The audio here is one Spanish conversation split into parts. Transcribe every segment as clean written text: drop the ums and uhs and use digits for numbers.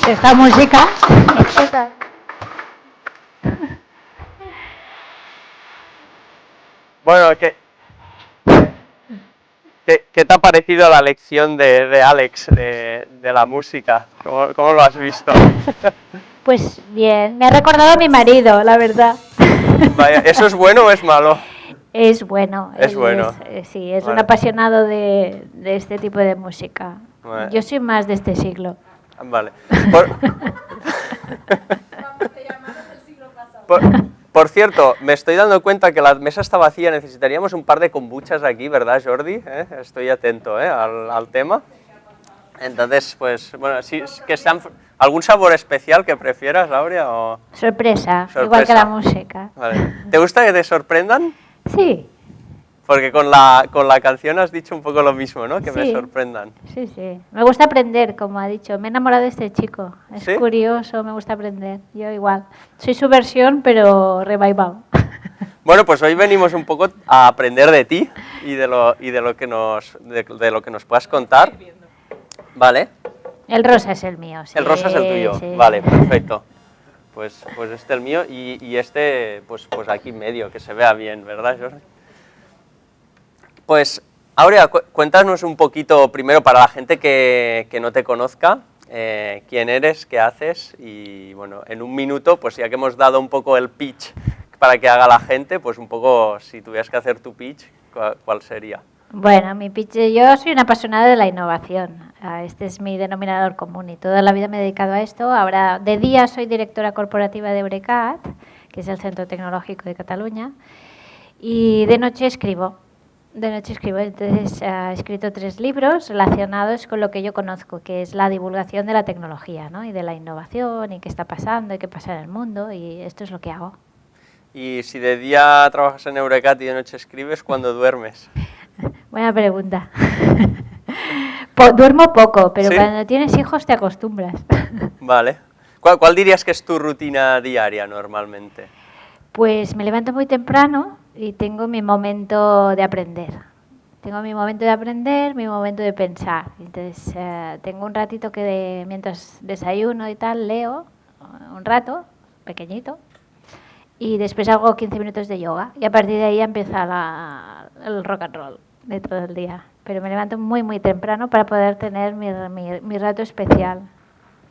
esta música. Bueno, ¿qué te ha parecido la lección de Alex de la música? ¿Cómo lo has visto? Pues bien, me ha recordado a mi marido, la verdad. Vaya, ¿eso es bueno o es malo? Es bueno. Es bueno. Sí, es un Vale. apasionado de este tipo de música. Vale. Yo soy más de este siglo. Vale. Por cierto, me estoy dando cuenta que la mesa está vacía, necesitaríamos un par de kombuchas aquí, ¿verdad, Jordi? Estoy atento al tema. Entonces, pues, bueno, sí, que sean, ¿algún sabor especial que prefieras, Aurea? O... Sorpresa, igual que la música. Vale. ¿Te gusta que te sorprendan? Sí. Porque con la canción has dicho un poco lo mismo, ¿no? Que Sí. me sorprendan. Sí, sí. Me gusta aprender, como ha dicho. Me he enamorado de este chico. Es ¿Sí? curioso, me gusta aprender. Yo igual. Soy su versión, pero revival. Bueno, pues hoy venimos un poco a aprender de ti y de lo que nos puedas contar. Vale. El rosa es el mío, sí. El rosa es el tuyo. Sí. Vale, perfecto. Pues este es el mío y este, pues aquí en medio, que se vea bien, ¿verdad, Jordi? Pues, Aurea, cuéntanos un poquito, primero, para la gente que no te conozca, quién eres, qué haces y, bueno, en un minuto, pues ya que hemos dado un poco el pitch para que haga la gente, pues un poco, si tuvieras que hacer tu pitch, ¿cuál sería? Bueno, mi pitch, yo soy una apasionada de la innovación. Este es mi denominador común y toda la vida me he dedicado a esto. Ahora, de día soy directora corporativa de Eurecat, que es el Centro Tecnológico de Cataluña, y de noche escribo. Entonces he escrito 3 libros relacionados con lo que yo conozco, que es la divulgación de la tecnología, ¿no? Y de la innovación y qué está pasando y qué pasa en el mundo, y esto es lo que hago. Y si de día trabajas en Eurecat y de noche escribes, ¿cuándo duermes? Buena pregunta. Duermo poco, pero ¿Sí? cuando tienes hijos te acostumbras. Vale. ¿Cuál dirías que es tu rutina diaria normalmente? Pues me levanto muy temprano y tengo mi momento de aprender. Tengo mi momento de aprender, mi momento de pensar. Entonces, tengo un ratito que mientras desayuno y tal, leo un rato, pequeñito, y después hago 15 minutos de yoga. Y a partir de ahí empieza el rock and roll de todo el día. Pero me levanto muy, muy temprano para poder tener mi rato especial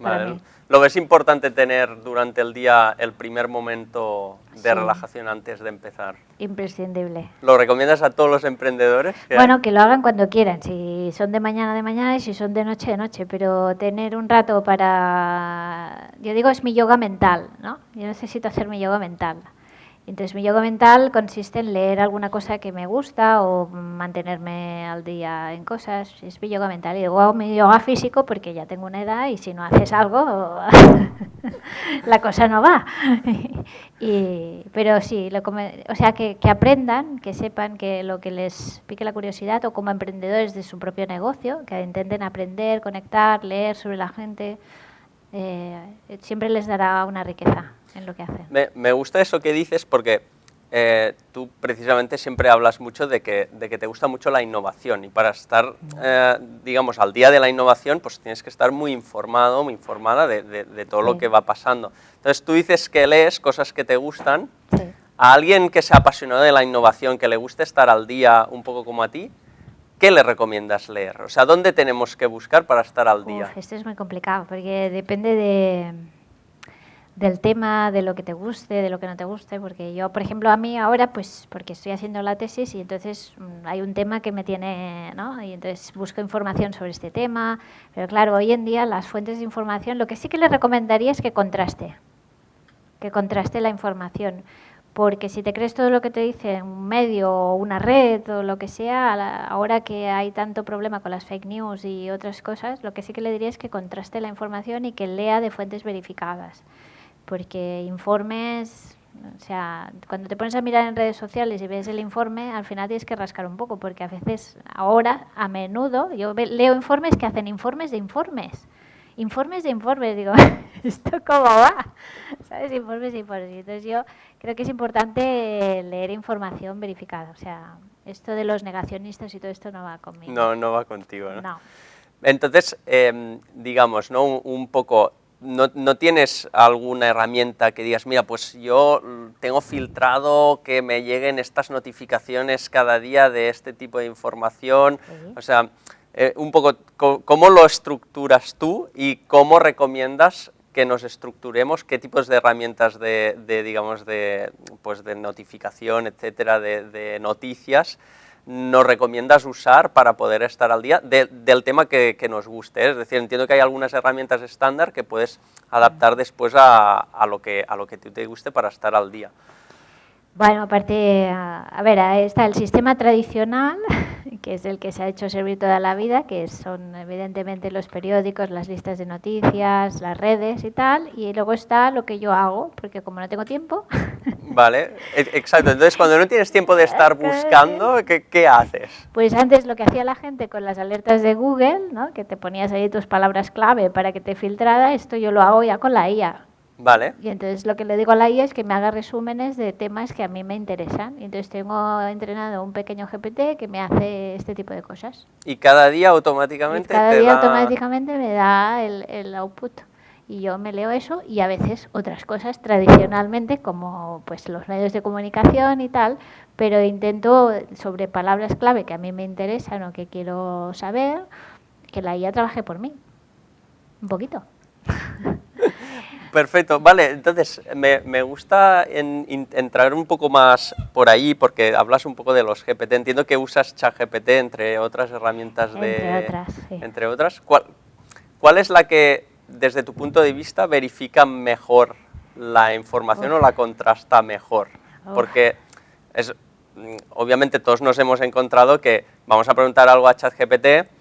para mí. ¿Lo ves importante tener durante el día el primer momento de Sí. relajación antes de empezar? Imprescindible. ¿Lo recomiendas a todos los emprendedores? Bueno, que lo hagan cuando quieran, si son de mañana y si son de noche, pero tener un rato para... Yo digo, es mi yoga mental, ¿no? Yo necesito hacer mi yoga mental. Entonces, mi yoga mental consiste en leer alguna cosa que me gusta o mantenerme al día en cosas. Es mi yoga mental. Y luego hago mi yoga físico porque ya tengo una edad y si no haces algo, la cosa no va. Pero sí, o sea, que aprendan, que sepan que lo que les pique la curiosidad o como emprendedores de su propio negocio, que intenten aprender, conectar, leer sobre la gente, siempre les dará una riqueza en lo que hacen. Me gusta eso que dices porque tú precisamente siempre hablas mucho de que te gusta mucho la innovación y para estar, digamos, al día de la innovación, pues tienes que estar muy informado, muy informada de todo lo que va pasando. Entonces tú dices que lees cosas que te gustan. Sí. A alguien que sea apasionado de la innovación, que le guste estar al día un poco como a ti, ¿qué le recomiendas leer? O sea, ¿dónde tenemos que buscar para estar al día? Esto es muy complicado porque depende del tema, de lo que te guste, de lo que no te guste, porque yo, por ejemplo, a mí ahora, pues porque estoy haciendo la tesis y entonces hay un tema que me tiene, ¿no? Y entonces busco información sobre este tema, pero claro, hoy en día las fuentes de información, lo que sí que le recomendaría es que contraste la información, porque si te crees todo lo que te dice un medio o una red o lo que sea, ahora que hay tanto problema con las fake news y otras cosas, lo que sí que le diría es que contraste la información y que lea de fuentes verificadas. Porque informes, o sea, cuando te pones a mirar en redes sociales y ves el informe, al final tienes que rascar un poco, porque a veces, ahora, a menudo, yo leo informes que hacen informes de informes. Informes de informes, digo, ¿esto cómo va? ¿Sabes? Informes de informes. Entonces yo creo que es importante leer información verificada. O sea, esto de los negacionistas y todo esto no va conmigo. No va contigo, ¿no? No. Entonces, digamos, ¿no? Un poco, no tienes alguna herramienta que digas, mira, pues yo tengo filtrado que me lleguen estas notificaciones cada día de este tipo de información, o sea, un poco, ¿cómo lo estructuras tú y cómo recomiendas que nos estructuremos? ¿Qué tipos de herramientas digamos, pues de notificación, etcétera, de noticias nos recomiendas usar para poder estar al día del tema que nos guste? Es decir, entiendo que hay algunas herramientas estándar que puedes adaptar después a lo que te guste para estar al día. Bueno, aparte, a ver, ahí está el sistema tradicional, que es el que se ha hecho servir toda la vida, que son evidentemente los periódicos, las listas de noticias, las redes y tal, y luego está lo que yo hago, porque como no tengo tiempo... Vale, exacto. Entonces, cuando no tienes tiempo de estar buscando, ¿qué haces? Pues antes lo que hacía la gente con las alertas de Google, ¿no? Que te ponías ahí tus palabras clave para que te filtrara, esto yo lo hago ya con la IA. Vale. Y entonces lo que le digo a la IA es que me haga resúmenes de temas que a mí me interesan. Y entonces tengo entrenado un pequeño GPT que me hace este tipo de cosas. Y cada día automáticamente automáticamente me da el output. Y yo me leo eso y a veces otras cosas tradicionalmente, como pues los medios de comunicación y tal, pero intento sobre palabras clave que a mí me interesan o que quiero saber, que la IA trabaje por mí. Un poquito. Perfecto, vale, entonces me gusta entrar un poco más por ahí, porque hablas un poco de los GPT, entiendo que usas ChatGPT entre otras herramientas Entre otras, sí. ¿Cuál es la que, desde tu punto de vista, verifica mejor la información o la contrasta mejor? Porque obviamente todos nos hemos encontrado que vamos a preguntar algo a ChatGPT,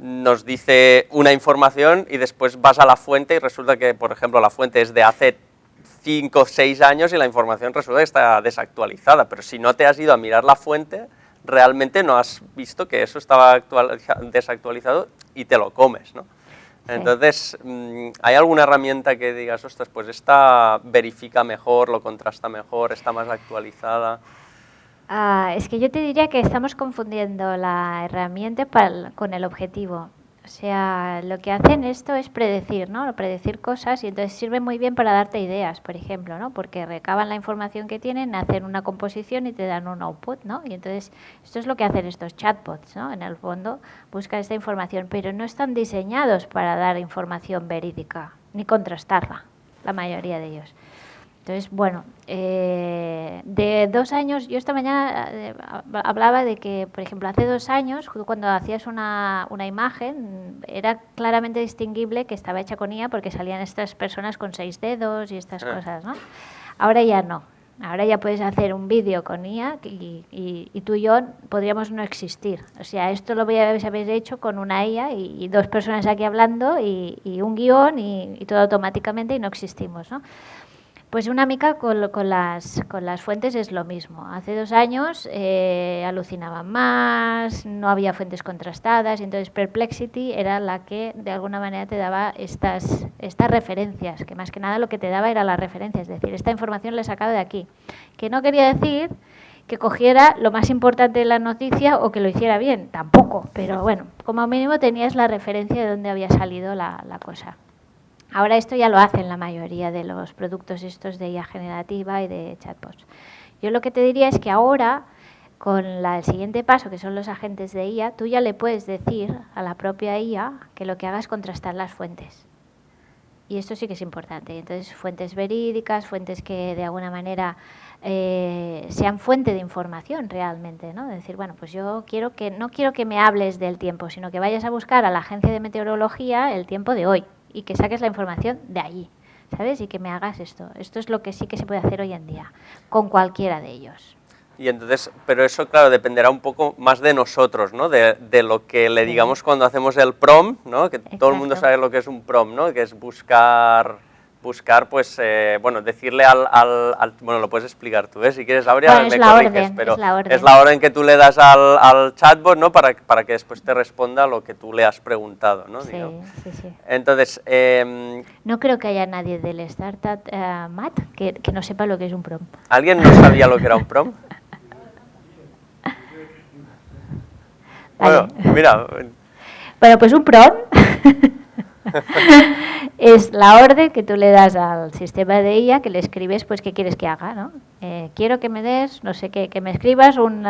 nos dice una información y después vas a la fuente y resulta que, por ejemplo, la fuente es de hace 5 o 6 años y la información resulta que está desactualizada, pero si no te has ido a mirar la fuente, realmente no has visto que eso estaba desactualizado y te lo comes, ¿no? Sí. Entonces, ¿hay alguna herramienta que digas, ostras, pues esta verifica mejor, lo contrasta mejor, está más actualizada? Es que yo te diría que estamos confundiendo la herramienta con el objetivo. O sea, lo que hacen esto es predecir, ¿no? Predecir cosas y entonces sirve muy bien para darte ideas, por ejemplo, ¿no? Porque recaban la información que tienen, hacen una composición y te dan un output, ¿no? Y entonces esto es lo que hacen estos chatbots, ¿no? En el fondo buscan esta información, pero no están diseñados para dar información verídica ni contrastarla, la mayoría de ellos. Entonces, bueno, de 2 años, yo esta mañana hablaba de que, por ejemplo, hace 2 años, cuando hacías una imagen, era claramente distinguible que estaba hecha con IA porque salían estas personas con 6 dedos y estas cosas, ¿no? Ahora ya no. Ahora ya puedes hacer un vídeo con IA y tú y yo podríamos no existir. O sea, esto lo habéis hecho con una IA y 2 personas aquí hablando y un guión y todo automáticamente y no existimos, ¿no? Pues una mica con las fuentes es lo mismo. Hace 2 años alucinaban más, no había fuentes contrastadas, y entonces Perplexity era la que de alguna manera te daba estas referencias, que más que nada lo que te daba era la referencia, es decir, esta información la he sacado de aquí. Que no quería decir que cogiera lo más importante de la noticia o que lo hiciera bien, tampoco, pero bueno, como mínimo tenías la referencia de dónde había salido la cosa. Ahora esto ya lo hacen la mayoría de los productos estos de IA generativa y de chatbots. Yo lo que te diría es que ahora, con el siguiente paso, que son los agentes de IA, tú ya le puedes decir a la propia IA que lo que haga es contrastar las fuentes. Y esto sí que es importante. Entonces, fuentes verídicas, fuentes que de alguna manera sean fuente de información realmente, ¿no? Es decir, bueno, pues yo no quiero que me hables del tiempo, sino que vayas a buscar a la agencia de meteorología el tiempo de hoy y que saques la información de allí, ¿sabes? Y que me hagas esto. Esto es lo que sí que se puede hacer hoy en día, con cualquiera de ellos. Y entonces, pero eso, claro, dependerá un poco más de nosotros, ¿no? De lo que le digamos cuando hacemos el prompt, ¿no? Que Exacto. Todo el mundo sabe lo que es un prompt, ¿no? Que es buscar, pues, bueno, decirle bueno, lo puedes explicar tú, ¿eh? Si quieres, Aurea, bueno, me corriges, pero es la orden que tú le das al chatbot, ¿no? Para que después te responda lo que tú le has preguntado, ¿no? Sí, sí, sí. Entonces... no creo que haya nadie del startup Matt que no sepa lo que es un prompt. ¿Alguien no sabía lo que era un prompt? Bueno, mira... Bueno, pues un prompt es la orden que tú le das al sistema de IA, que le escribes pues qué quieres que haga, ¿no? Quiero que me des, no sé qué, que me escribas un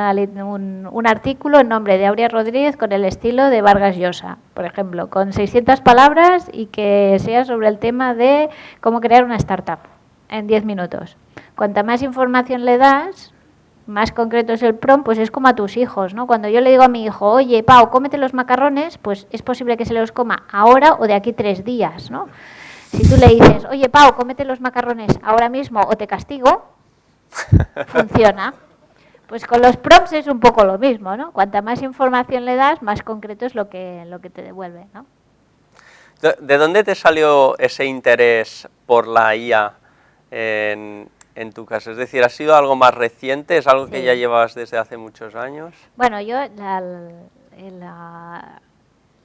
artículo en nombre de Aurea Rodríguez con el estilo de Vargas Llosa, por ejemplo, con 600 palabras y que sea sobre el tema de cómo crear una startup en 10 minutos. Cuanta más información le das, más concreto es el prompt, pues es como a tus hijos, ¿no? Cuando yo le digo a mi hijo, oye, Pau, cómete los macarrones, pues es posible que se los coma ahora o de aquí 3 días, ¿no? Si tú le dices, oye, Pau, cómete los macarrones ahora mismo o te castigo, funciona. Pues con los prompts es un poco lo mismo, ¿no? Cuanta más información le das, más concreto es lo que te devuelve, ¿no? ¿De dónde te salió ese interés por la IA en tu caso? Es decir, ¿ha sido algo más reciente? ¿Es algo que ya llevas desde hace muchos años? Bueno, yo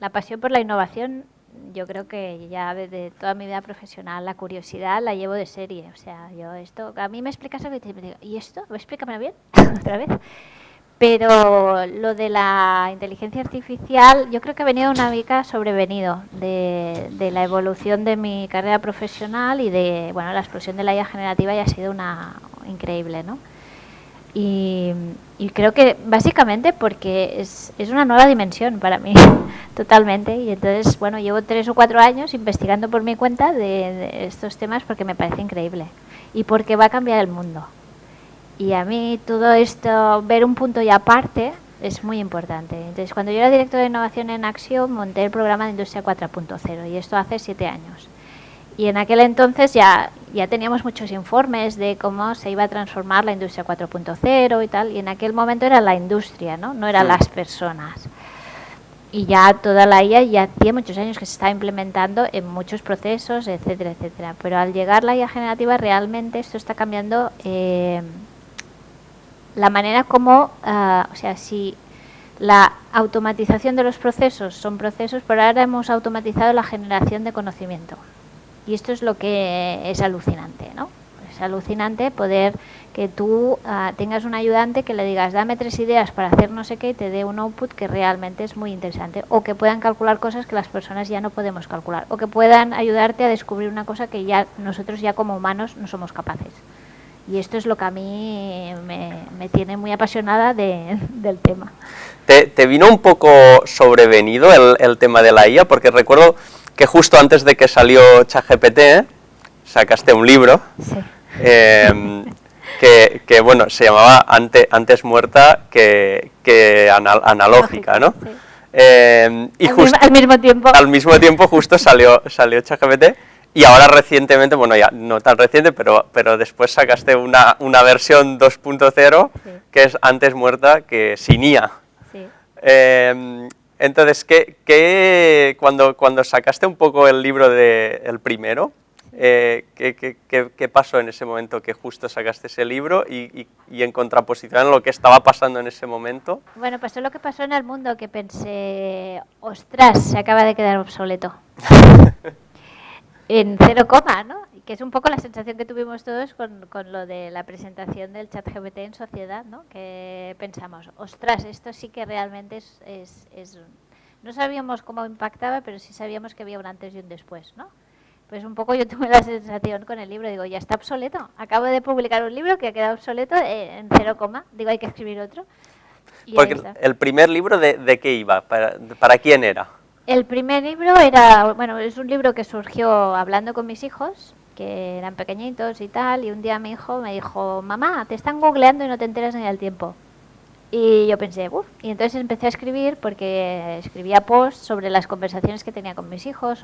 la pasión por la innovación, yo creo que ya desde toda mi vida profesional, la curiosidad la llevo de serie. O sea, yo esto, a mí me explicas algo y te digo, ¿y esto? Explícamelo bien, otra vez. Pero lo de la inteligencia artificial, yo creo que ha venido una mica sobrevenido de la evolución de mi carrera profesional y de, bueno, la explosión de la IA generativa ya ha sido increíble, ¿no? Y creo que básicamente porque es una nueva dimensión para mí, totalmente. Y entonces, bueno, llevo 3 o 4 años investigando por mi cuenta de estos temas porque me parece increíble y porque va a cambiar el mundo. Y a mí todo esto, ver un punto y aparte, es muy importante. Entonces, cuando yo era directora de innovación en Acción, monté el programa de Industria 4.0 y esto hace 7 años. Y en aquel entonces ya teníamos muchos informes de cómo se iba a transformar la Industria 4.0 y tal. Y en aquel momento era la industria, no eran las personas. Y ya toda la IA ya tiene muchos años que se está implementando en muchos procesos, etcétera, etcétera. Pero al llegar la IA generativa, realmente esto está cambiando la manera como, o sea, si la automatización de los procesos son procesos, pero ahora hemos automatizado la generación de conocimiento. Y esto es lo que es alucinante, ¿no? Es alucinante poder que tú tengas un ayudante que le digas, dame 3 ideas para hacer no sé qué y te dé un output que realmente es muy interesante. O que puedan calcular cosas que las personas ya no podemos calcular. O que puedan ayudarte a descubrir una cosa que ya nosotros ya como humanos no somos capaces. Y esto es lo que a mí me tiene muy apasionada del tema. ¿Te vino un poco sobrevenido el tema de la IA? Porque recuerdo que justo antes de que salió ChatGPT, sacaste un libro, sí. que bueno, se llamaba Antes muerta que analógica, ¿no? Sí. Y al mismo tiempo justo salió ChatGPT. Y ahora recientemente, bueno, ya no tan reciente, pero después sacaste una versión 2.0 sí. que es Antes muerta que sin IA. Sí. Entonces, cuando sacaste un poco el libro el primero, ¿qué pasó en ese momento que justo sacaste ese libro y en contraposición a lo que estaba pasando en ese momento? Bueno, pasó lo que pasó en el mundo, que pensé, ostras, se acaba de quedar obsoleto. En 0, ¿no? Que es un poco la sensación que tuvimos todos con lo de la presentación del ChatGPT en sociedad, ¿no? Que pensamos, ostras, esto sí que realmente es... No sabíamos cómo impactaba, pero sí sabíamos que había un antes y un después, ¿no? Pues un poco yo tuve la sensación con el libro, digo, ya está obsoleto. Acabo de publicar un libro que ha quedado obsoleto en 0, digo, hay que escribir otro. Y porque el primer libro, ¿de qué iba? ¿Para quién era? El primer libro era, bueno, es un libro que surgió hablando con mis hijos, que eran pequeñitos y tal, y un día mi hijo me dijo, mamá, te están googleando y no te enteras ni del tiempo. Y yo pensé, uff, y entonces empecé a escribir porque escribía posts sobre las conversaciones que tenía con mis hijos,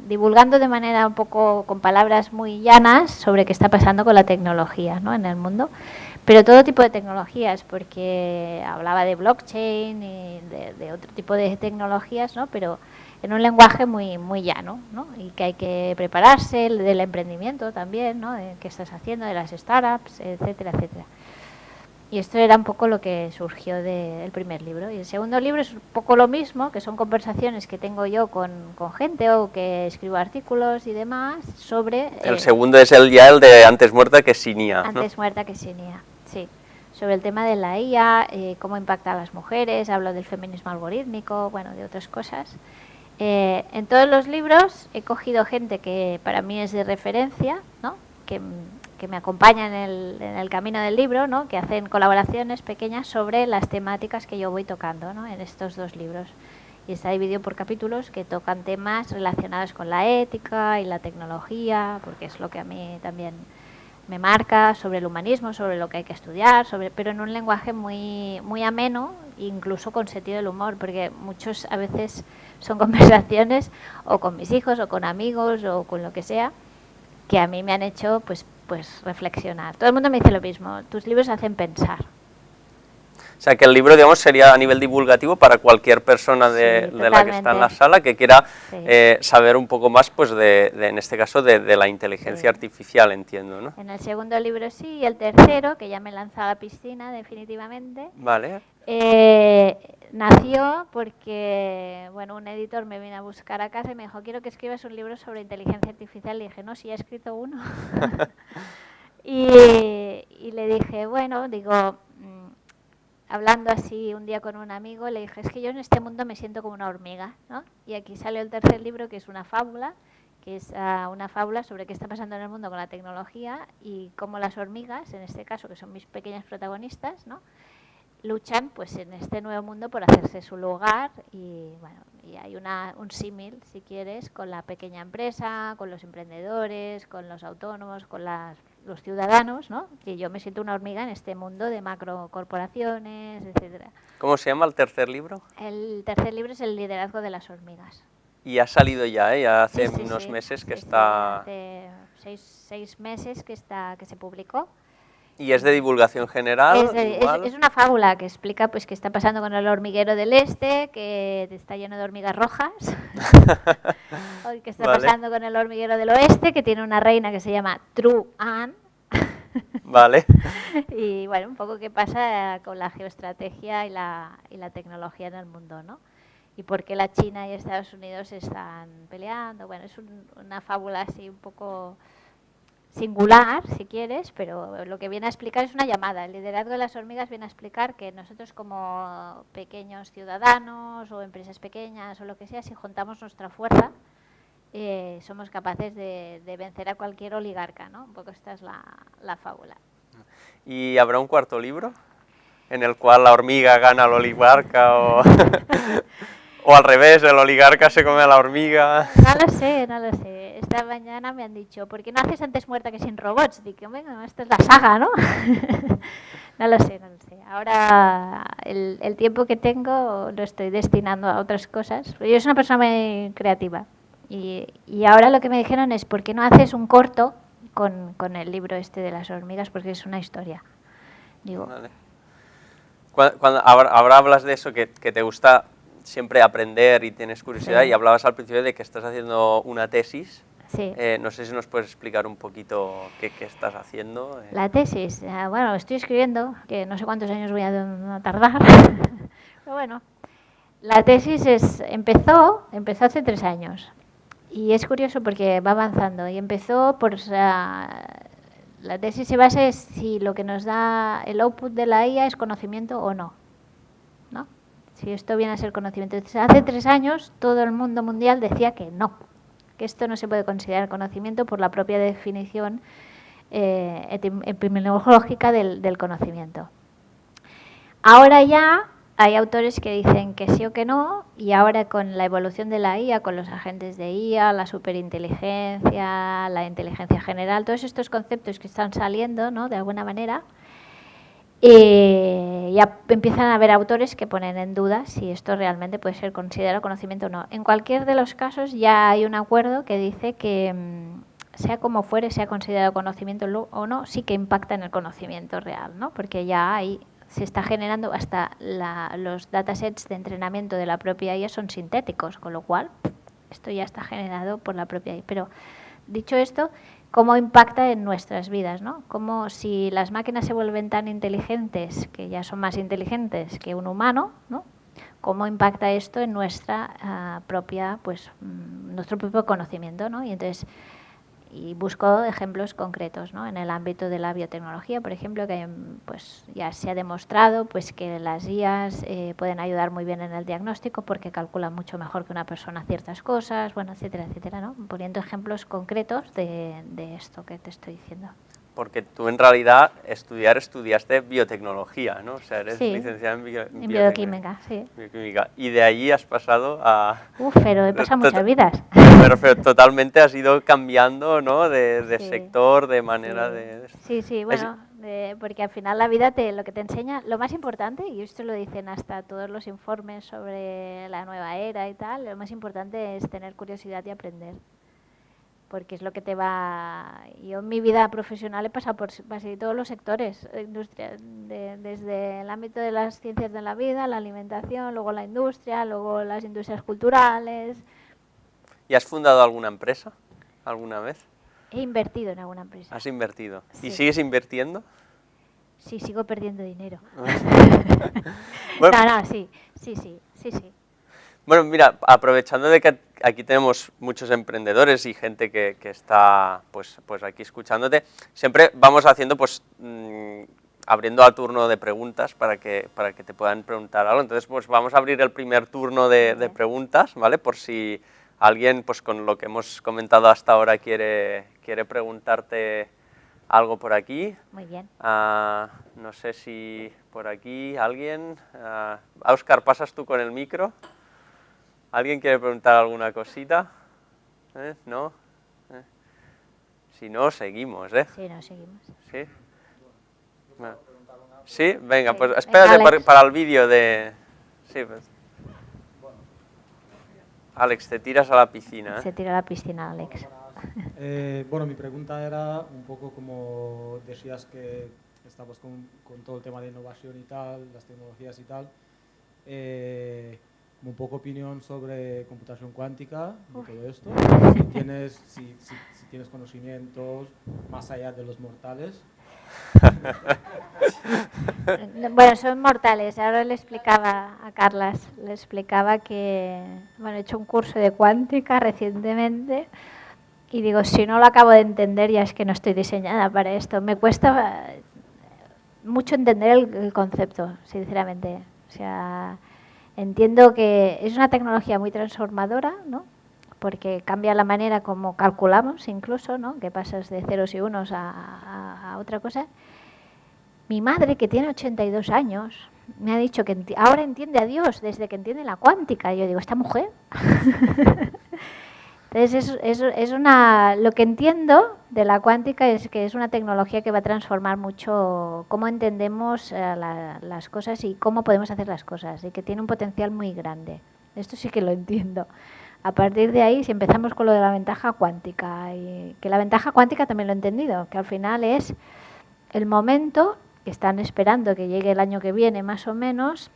divulgando de manera un poco con palabras muy llanas sobre qué está pasando con la tecnología, ¿no? En el mundo. Pero todo tipo de tecnologías, porque hablaba de blockchain y de otro tipo de tecnologías, ¿no? Pero en un lenguaje muy, muy llano, ¿no? Y que hay que prepararse, del emprendimiento también, ¿no? De qué estás haciendo, de las startups, etcétera, etcétera. Y esto era un poco lo que surgió del primer libro. Y el segundo libro es un poco lo mismo, que son conversaciones que tengo yo con gente o que escribo artículos y demás sobre... El segundo es el de Antes muerta que sin IA. Antes muerta que sin IA, sí. Sobre el tema de la IA, cómo impacta a las mujeres, hablo del feminismo algorítmico, bueno, de otras cosas. En todos los libros he cogido gente que para mí es de referencia, ¿no? que me acompaña en el camino del libro, ¿no? Que hacen colaboraciones pequeñas sobre las temáticas que yo voy tocando, ¿no? En estos 2 libros. Y está dividido por capítulos que tocan temas relacionados con la ética y la tecnología, porque es lo que a mí también me marca, sobre el humanismo, sobre lo que hay que estudiar, pero en un lenguaje muy, muy ameno, incluso con sentido del humor, porque muchos a veces son conversaciones o con mis hijos o con amigos o con lo que sea, que a mí me han hecho pues reflexionar. Todo el mundo me dice lo mismo, tus libros hacen pensar. O sea, que el libro, digamos, sería a nivel divulgativo para cualquier persona de la que está en la sala que quiera saber un poco más, pues, en este caso, de la inteligencia artificial, entiendo, ¿no? En el segundo libro sí, y el tercero, que ya me he lanzado a la piscina definitivamente, vale. Nació porque, bueno, un editor me vino a buscar a casa y me dijo, quiero que escribas un libro sobre inteligencia artificial. Le dije, no, sí, he escrito uno. y le dije, bueno, digo, hablando así un día con un amigo, le dije, es que yo en este mundo me siento como una hormiga, ¿no? Y aquí salió el tercer libro, que es una fábula, una fábula sobre qué está pasando en el mundo con la tecnología y cómo las hormigas, en este caso, que son mis pequeñas protagonistas, ¿no? Luchan pues en este nuevo mundo por hacerse su lugar y bueno, y hay un símil, si quieres, con la pequeña empresa, con los emprendedores, con los autónomos, con los ciudadanos, ¿no? Que yo me siento una hormiga en este mundo de macrocorporaciones, etcétera. ¿Cómo se llama el tercer libro? El tercer libro es El liderazgo de las hormigas. Y ha salido ya, ¿eh? Ya hace unos meses que está... hace 6 meses que se publicó. ¿Y es de divulgación general? Es una fábula que explica pues qué está pasando con el hormiguero del este, que está lleno de hormigas rojas, o qué está pasando con el hormiguero del oeste, que tiene una reina que se llama True Anne. Vale. Y bueno, un poco qué pasa con la geoestrategia y la tecnología en el mundo, ¿no? Y por qué la China y Estados Unidos están peleando. Bueno, es una fábula así un poco singular, si quieres, pero lo que viene a explicar es una llamada. El liderazgo de las hormigas viene a explicar que nosotros como pequeños ciudadanos o empresas pequeñas o lo que sea, si juntamos nuestra fuerza, somos capaces de vencer a cualquier oligarca, ¿no? Un poco esta es la fábula. ¿Y habrá un cuarto libro en el cual la hormiga gana al oligarca o... o al revés, el oligarca se come a la hormiga? No lo sé. Esta mañana me han dicho, ¿por qué no haces antes muerta que sin robots? Digo, venga, esta es la saga, ¿no? No lo sé. Ahora el tiempo que tengo lo estoy destinando a otras cosas. Yo soy una persona muy creativa. Y ahora lo que me dijeron es, ¿por qué no haces un corto con el libro este de las hormigas? Porque es una historia. Digo. Vale. Cuando ahora hablas de eso, que te gusta siempre aprender y tienes curiosidad, y hablabas al principio de que estás haciendo una tesis. Sí. No sé si nos puedes explicar un poquito qué estás haciendo. La tesis, bueno, estoy escribiendo, que no sé cuántos años voy a tardar, pero bueno, la tesis empezó hace 3 años y es curioso porque va avanzando y empezó por... la tesis se basa en si lo que nos da el output de la IA es conocimiento o no, ¿no? Si esto viene a ser conocimiento. Entonces, hace 3 años todo el mundo mundial decía que no, que esto no se puede considerar conocimiento por la propia definición epistemológica del conocimiento. Ahora ya hay autores que dicen que sí o que no, y ahora con la evolución de la IA, con los agentes de IA, la superinteligencia, la inteligencia general, todos estos conceptos que están saliendo, ¿no?, de alguna manera, ya empiezan a haber autores que ponen en duda si esto realmente puede ser considerado conocimiento o no. En cualquier de los casos ya hay un acuerdo que dice que sea como fuere, sea considerado conocimiento o no, sí que impacta en el conocimiento real, ¿no? Porque ya se está generando hasta los datasets de entrenamiento de la propia IA son sintéticos, con lo cual esto ya está generado por la propia IA. Pero dicho esto, ¿cómo impacta en nuestras vidas, ¿no? Como si las máquinas se vuelven tan inteligentes, que ya son más inteligentes que un humano, ¿no? ¿Cómo impacta esto en nuestra propia, pues, nuestro propio conocimiento, ¿no? Y entonces y busco ejemplos concretos, ¿no? En el ámbito de la biotecnología, por ejemplo, que pues ya se ha demostrado pues que las IAs pueden ayudar muy bien en el diagnóstico porque calculan mucho mejor que una persona ciertas cosas, bueno, etcétera, etcétera, ¿no? Poniendo ejemplos concretos de esto que te estoy diciendo. Porque tú en realidad estudiaste biotecnología, ¿no? O sea, eres Sí, licenciada en en bioquímica, sí. bioquímica. Y de allí has pasado a... Uf, pero he pasado muchas vidas. Me refiero, totalmente has ido cambiando, ¿no? De Sí, sector, de manera sí, de... sí, sí, Es- bueno, porque al final la vida lo que te enseña, lo más importante, y esto lo dicen hasta todos los informes sobre la nueva era y tal, lo más importante es tener curiosidad y aprender. Porque es lo que te va... Yo en mi vida profesional he pasado por casi todos los sectores, desde el ámbito de las ciencias de la vida, la alimentación, luego la industria, luego las industrias culturales. ¿Y has fundado alguna empresa alguna vez? He invertido en alguna empresa. ¿Has invertido? ¿Y Sí. sigues invirtiendo? Sí, sigo perdiendo dinero. Bueno, No, sí. bueno, mira, aprovechando de que aquí tenemos muchos emprendedores y gente que está pues aquí escuchándote, siempre vamos haciendo pues abriendo a turno de preguntas para que te puedan preguntar algo. Entonces pues vamos a abrir el primer turno de preguntas, ¿vale? Por si alguien pues con lo que hemos comentado hasta ahora quiere preguntarte algo por aquí. Muy bien. No sé si por aquí alguien... Óscar, ¿pasas tú con el micro? ¿Alguien quiere preguntar alguna cosita? ¿No? Si no, seguimos, ¿eh? Sí, no, seguimos. ¿Sí? Bueno. ¿Sí? Venga, Sí. pues espérate Venga, Alex. para el vídeo de... Sí, pues. Alex, te tiras a la piscina, ¿eh? Se tira a la piscina, Alex. Bueno, mi pregunta era un poco como decías que estabas con todo el tema de innovación y tal, las tecnologías y tal. Un poco opinión sobre computación cuántica y todo esto. Si tienes conocimientos más allá de los mortales. Bueno, son mortales. Ahora le explicaba a Carlas, le explicaba que, bueno, he hecho un curso de cuántica recientemente y digo, si no lo acabo de entender ya es que no estoy diseñada para esto. Me cuesta mucho entender el concepto, sinceramente. O sea, entiendo que es una tecnología muy transformadora, ¿no? Porque cambia la manera como calculamos incluso, ¿no? Que pasas de ceros y unos a otra cosa. Mi madre, que tiene 82 años, me ha dicho que ahora entiende a Dios desde que entiende la cuántica. Y yo digo, ¿esta mujer? Entonces, lo que entiendo de la cuántica es que es una tecnología que va a transformar mucho cómo entendemos las cosas y cómo podemos hacer las cosas, y que tiene un potencial muy grande. Esto sí que lo entiendo. A partir de ahí, si empezamos con lo de la ventaja cuántica, y que la ventaja cuántica también lo he entendido, que al final es el momento que están esperando que llegue el año que viene más o menos,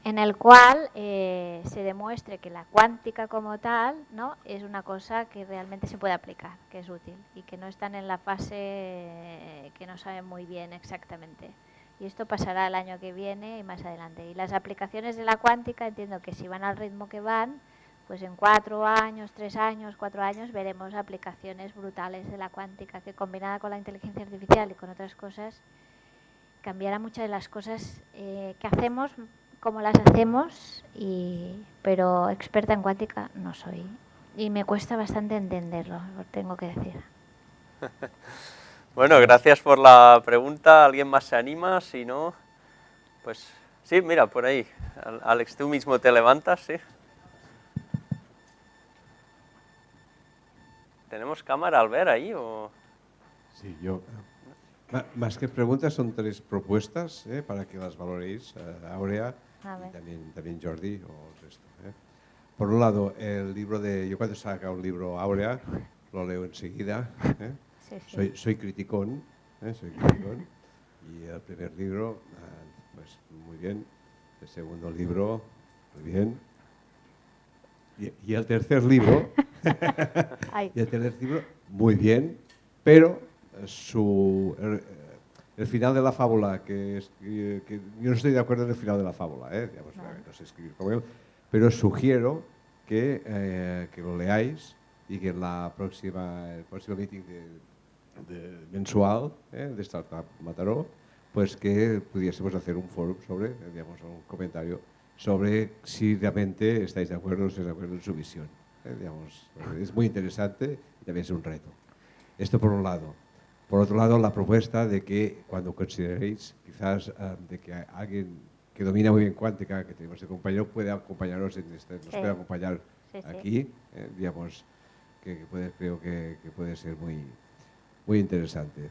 en el cual se demuestre que la cuántica como tal, ¿no?, es una cosa que realmente se puede aplicar, que es útil y que no están en la fase que no saben muy bien exactamente. Y esto pasará el año que viene y más adelante. Y las aplicaciones de la cuántica, entiendo que si van al ritmo que van, pues en 4 años, 3 años, 4 años veremos aplicaciones brutales de la cuántica que, combinada con la inteligencia artificial y con otras cosas, cambiará muchas de las cosas que hacemos, como las hacemos, pero experta en cuántica no soy. Y me cuesta bastante entenderlo, lo tengo que decir. Bueno, gracias por la pregunta. ¿Alguien más se anima? Si no, pues sí, mira, por ahí. Alex, tú mismo te levantas, ¿sí? ¿Tenemos cámara al ver ahí o...? Sí, yo... Más que preguntas, son 3 propuestas para que las valoréis, Aurea y también Jordi o el resto. Por un lado, el libro yo cuando saca un libro Aurea, lo leo enseguida. Sí, sí. Soy criticón, y el primer libro, pues muy bien. El segundo libro, muy bien. Y el tercer libro, muy bien, pero el final de la fábula, que yo no estoy de acuerdo en el final de la fábula, no sé escribir como él, pero sugiero que lo leáis y que en el próximo meeting mensual de Startup Mataró, pues que pudiésemos hacer un foro sobre, digamos, un comentario sobre si realmente estáis de acuerdo o no estáis de acuerdo en su visión. Digamos, es muy interesante y también es un reto. Esto por un lado. Por otro lado, la propuesta de que cuando consideréis quizás de que alguien que domina muy bien cuántica, que tenemos de compañero, pueda acompañarnos nos puede acompañar aquí, digamos, creo que puede ser muy interesante.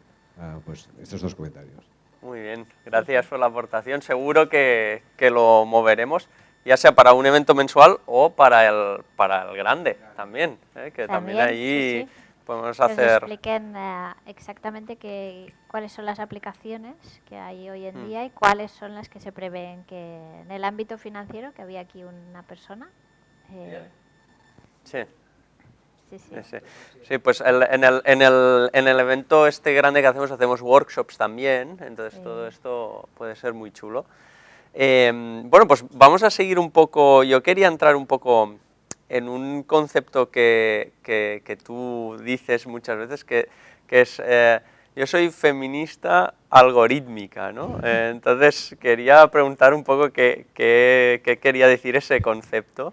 Pues estos dos comentarios. Muy bien, gracias por la aportación. Seguro que lo moveremos, ya sea para un evento mensual o para el grande también, que también allí podemos hacer... Que nos expliquen exactamente cuáles son las aplicaciones que hay hoy en día y cuáles son las que se prevén que en el ámbito financiero, que había aquí una persona. Sí. Sí, pues en el evento este grande que hacemos workshops también, entonces todo esto puede ser muy chulo. Bueno, pues vamos a seguir un poco, yo quería entrar un poco en un concepto que tú dices muchas veces, que es, yo soy feminista algorítmica, ¿no? Entonces quería preguntar un poco qué quería decir ese concepto.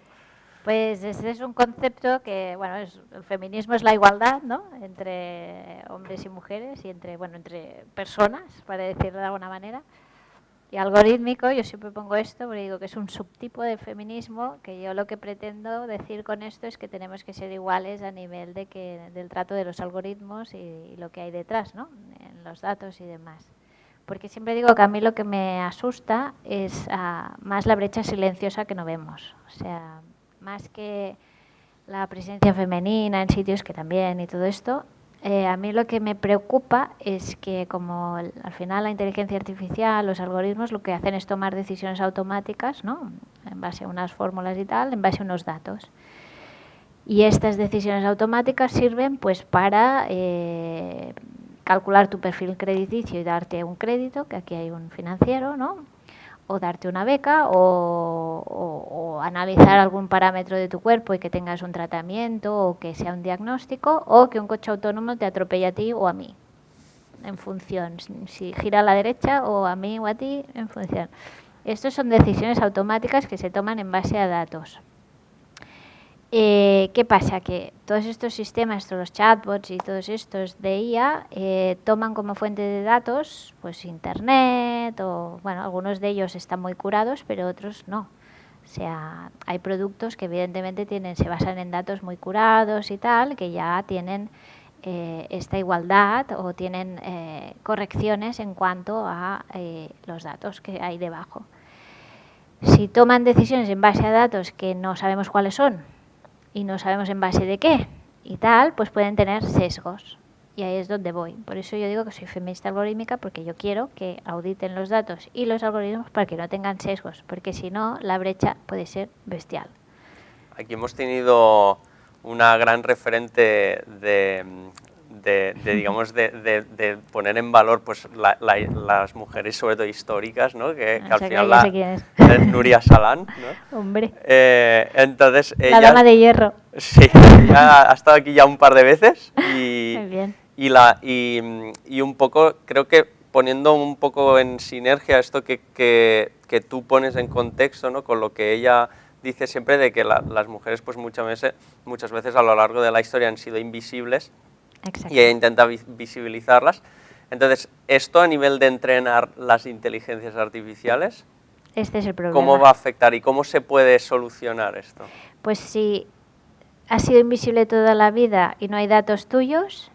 Pues ese es un concepto que, bueno, el feminismo es la igualdad, ¿no?, entre hombres y mujeres y entre personas, para decirlo de alguna manera. Y algorítmico, yo siempre pongo esto porque digo que es un subtipo de feminismo, que yo lo que pretendo decir con esto es que tenemos que ser iguales a nivel del trato de los algoritmos y lo que hay detrás, ¿no?, en los datos y demás. Porque siempre digo que a mí lo que me asusta es más la brecha silenciosa que no vemos. O sea, más que la presencia femenina en sitios que también y todo esto, a mí lo que me preocupa es que como al final la inteligencia artificial, los algoritmos, lo que hacen es tomar decisiones automáticas, ¿no?, en base a unas fórmulas y tal, en base a unos datos. Y estas decisiones automáticas sirven pues para calcular tu perfil crediticio y darte un crédito, que aquí hay un financiero, ¿no?, o darte una beca o analizar algún parámetro de tu cuerpo y que tengas un tratamiento o que sea un diagnóstico, o que un coche autónomo te atropelle a ti o a mí, en función, si gira a la derecha, o a mí o a ti, en función. Estas son decisiones automáticas que se toman en base a datos. ¿Qué pasa? Que todos estos sistemas, todos los chatbots y todos estos de IA toman como fuente de datos pues internet, o bueno, algunos de ellos están muy curados, pero otros no. O sea, hay productos que evidentemente se basan en datos muy curados y tal, que ya tienen esta igualdad o tienen correcciones en cuanto a los datos que hay debajo. Si toman decisiones en base a datos que no sabemos cuáles son y no sabemos en base de qué y tal, pues pueden tener sesgos. Y ahí es donde voy. Por eso yo digo que soy feminista algorítmica, porque yo quiero que auditen los datos y los algoritmos para que no tengan sesgos, porque si no, la brecha puede ser bestial. Aquí hemos tenido una gran referente de poner en valor pues las mujeres, sobre todo históricas, ¿no?, que al final es Nuria Salán, ¿no? Hombre. Entonces la dama de hierro. Sí, ella ha estado aquí ya un par de veces y, muy bien. y un poco, creo que poniendo un poco en sinergia esto que tú pones en contexto, ¿no?, con lo que ella dice siempre de que las mujeres pues muchas veces a lo largo de la historia han sido invisibles. Exacto. Y ella intenta visibilizarlas. Entonces, esto a nivel de entrenar las inteligencias artificiales, este es el problema. ¿Cómo va a afectar y cómo se puede solucionar esto? Pues si has sido invisible toda la vida y no hay datos tuyos,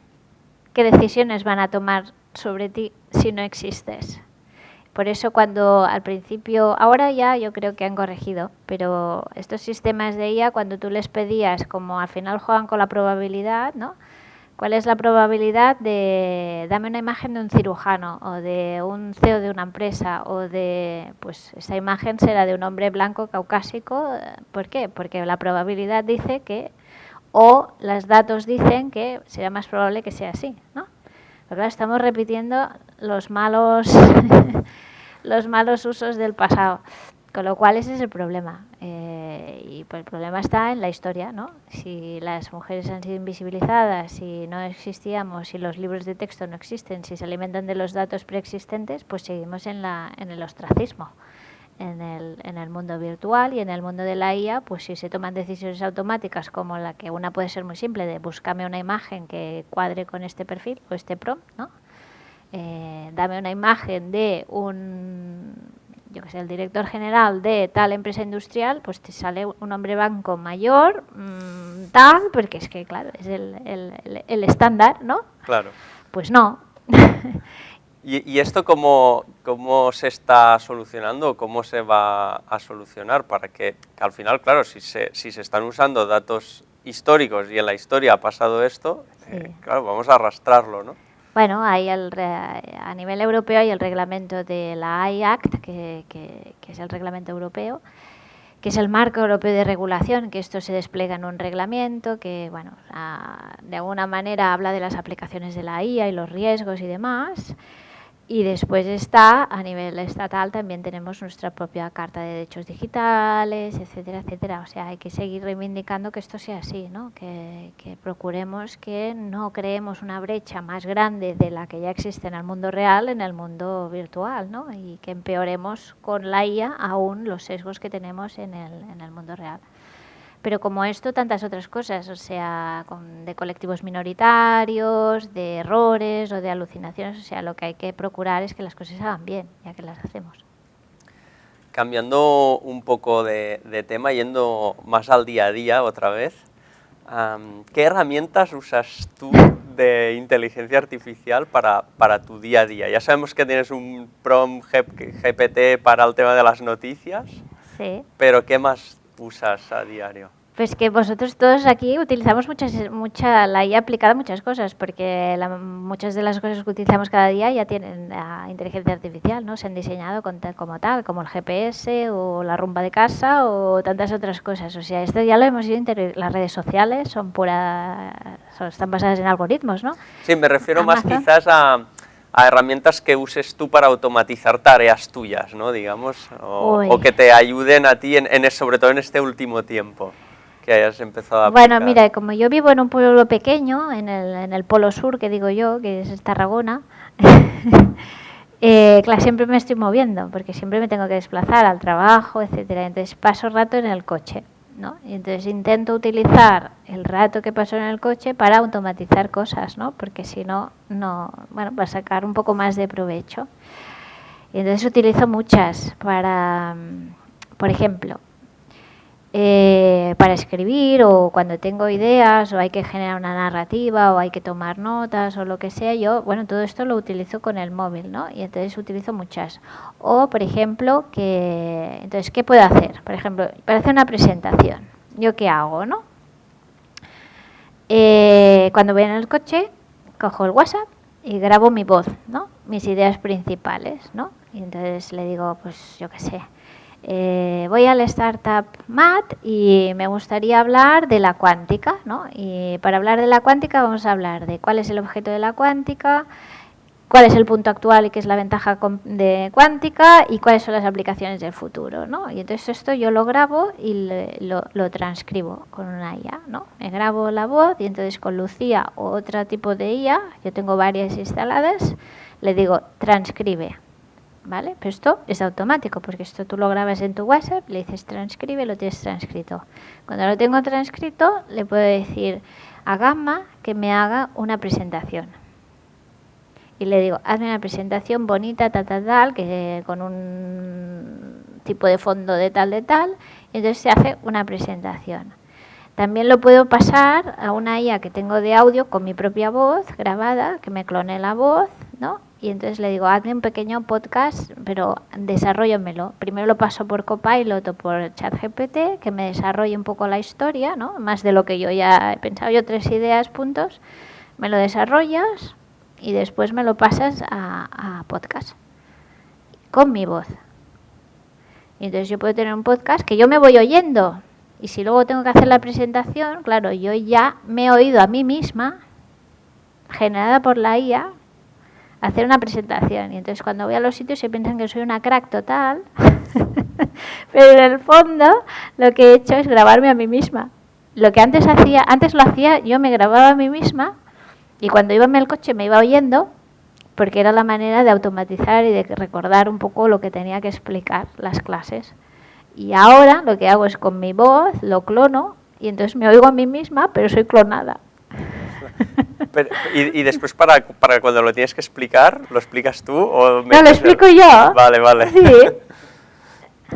¿qué decisiones van a tomar sobre ti si no existes? Por eso cuando al principio, ahora ya yo creo que han corregido, pero estos sistemas de IA, cuando tú les pedías, como al final juegan con la probabilidad, ¿no? ¿Cuál es la probabilidad de dame una imagen de un cirujano o de un CEO de una empresa o de, pues esa imagen será de un hombre blanco caucásico? ¿Por qué? Porque la probabilidad dice que, o los datos dicen que será más probable que sea así, ¿no? Pero claro, estamos repitiendo los malos los malos usos del pasado, con lo cual ese es el problema. y pues el problema está en la historia, ¿no? Si las mujeres han sido invisibilizadas, si no existíamos, si los libros de texto no existen, si se alimentan de los datos preexistentes, pues seguimos en el ostracismo. En el mundo virtual y en el mundo de la IA, pues si se toman decisiones automáticas como la que una puede ser muy simple, de búscame una imagen que cuadre con este perfil o este prompt, ¿no? Dame una imagen de yo que sé, el director general de tal empresa industrial, pues te sale un hombre blanco mayor, tal, porque es que, claro, es el estándar, ¿no? Claro. Pues no. ¿Y esto cómo se está solucionando? ¿Cómo se va a solucionar? Para que al final, claro, si se están usando datos históricos y en la historia ha pasado esto, sí. Claro, vamos a arrastrarlo, ¿no? Bueno, hay a nivel europeo hay el reglamento de la AI Act, que es el reglamento europeo, que es el marco europeo de regulación, que esto se despliega en un reglamento que, bueno, de alguna manera habla de las aplicaciones de la IA y los riesgos y demás. Y después está, a nivel estatal, también tenemos nuestra propia Carta de Derechos Digitales, etcétera, etcétera. O sea, hay que seguir reivindicando que esto sea así, ¿no? Que procuremos que no creemos una brecha más grande de la que ya existe en el mundo real, en el mundo virtual, ¿no? Y que empeoremos con la IA aún los sesgos que tenemos en el mundo real. Pero como esto, tantas otras cosas, o sea, de colectivos minoritarios, de errores o de alucinaciones, o sea, lo que hay que procurar es que las cosas se hagan bien, ya que las hacemos. Cambiando un poco de tema, yendo más al día a día otra vez, ¿qué herramientas usas tú de inteligencia artificial para tu día a día? Ya sabemos que tienes un prompt GPT para el tema de las noticias, sí. Pero ¿qué más usas a diario? Pues que vosotros todos aquí utilizamos la IA aplicada a muchas cosas, porque muchas de las cosas que utilizamos cada día ya tienen la inteligencia artificial, ¿no? Se han diseñado como tal, como el GPS o la rumba de casa o tantas otras cosas. O sea, esto ya lo hemos ido las redes sociales están basadas en algoritmos, ¿no? Sí, me refiero Amazon. Más quizás a herramientas que uses tú para automatizar tareas tuyas, ¿no? Digamos, o que te ayuden a ti, sobre todo en este último tiempo, que hayas empezado a aplicar. Bueno, mira, como yo vivo en un pueblo pequeño, en el polo sur, que digo yo, que es Tarragona, claro, siempre me estoy moviendo, porque siempre me tengo que desplazar al trabajo, etcétera. Entonces paso rato en el coche, ¿no? Y entonces intento utilizar el rato que paso en el coche para automatizar cosas, ¿no? Porque si no, bueno, para sacar un poco más de provecho. Y entonces utilizo muchas para, por ejemplo, para escribir o cuando tengo ideas o hay que generar una narrativa o hay que tomar notas o lo que sea, yo, bueno, todo esto lo utilizo con el móvil, ¿no? Y entonces utilizo muchas. O, por ejemplo, entonces, ¿qué puedo hacer? Por ejemplo, para hacer una presentación, ¿yo qué hago, no? Cuando voy en el coche, cojo el WhatsApp y grabo mi voz, ¿no? Mis ideas principales, ¿no? Y entonces le digo, pues, yo qué sé, voy al Startup Mat y me gustaría hablar de la cuántica, ¿no? Y para hablar de la cuántica vamos a hablar de cuál es el objeto de la cuántica, cuál es el punto actual y qué es la ventaja de cuántica y cuáles son las aplicaciones del futuro, ¿no? Y entonces esto yo lo grabo y lo transcribo con una IA, ¿no? Me grabo la voz y entonces con Lucía o otro tipo de IA, yo tengo varias instaladas, le digo transcribe. ¿Vale? Pero esto es automático, porque esto tú lo grabas en tu WhatsApp, le dices transcribe, lo tienes transcrito. Cuando lo tengo transcrito, le puedo decir a Gamma que me haga una presentación. Y le digo, hazme una presentación bonita, tal, que con un tipo de fondo de tal, y entonces se hace una presentación. También lo puedo pasar a una IA que tengo de audio con mi propia voz grabada, que me clone la voz, ¿no? Y entonces le digo, hazme un pequeño podcast, pero desarróllamelo. Primero lo paso por Copilot o por ChatGPT, que me desarrolle un poco la historia, ¿no? Más de lo que yo ya he pensado, yo 3 ideas, puntos. Me lo desarrollas y después me lo pasas a podcast con mi voz. Y entonces yo puedo tener un podcast que yo me voy oyendo. Y si luego tengo que hacer la presentación, claro, yo ya me he oído a mí misma, generada por la IA, hacer una presentación. Y entonces cuando voy a los sitios se piensan que soy una crack total Pero en el fondo lo que he hecho es grabarme a mí misma. Lo que antes lo hacía, yo me grababa a mí misma y cuando iba en el coche me iba oyendo, porque era la manera de automatizar y de recordar un poco lo que tenía que explicar las clases. Y ahora lo que hago es con mi voz, lo clono y entonces me oigo a mí misma, pero soy clonada. Y después para cuando lo tienes que explicar, ¿lo explicas tú? O No, lo explico yo. Vale. Sí.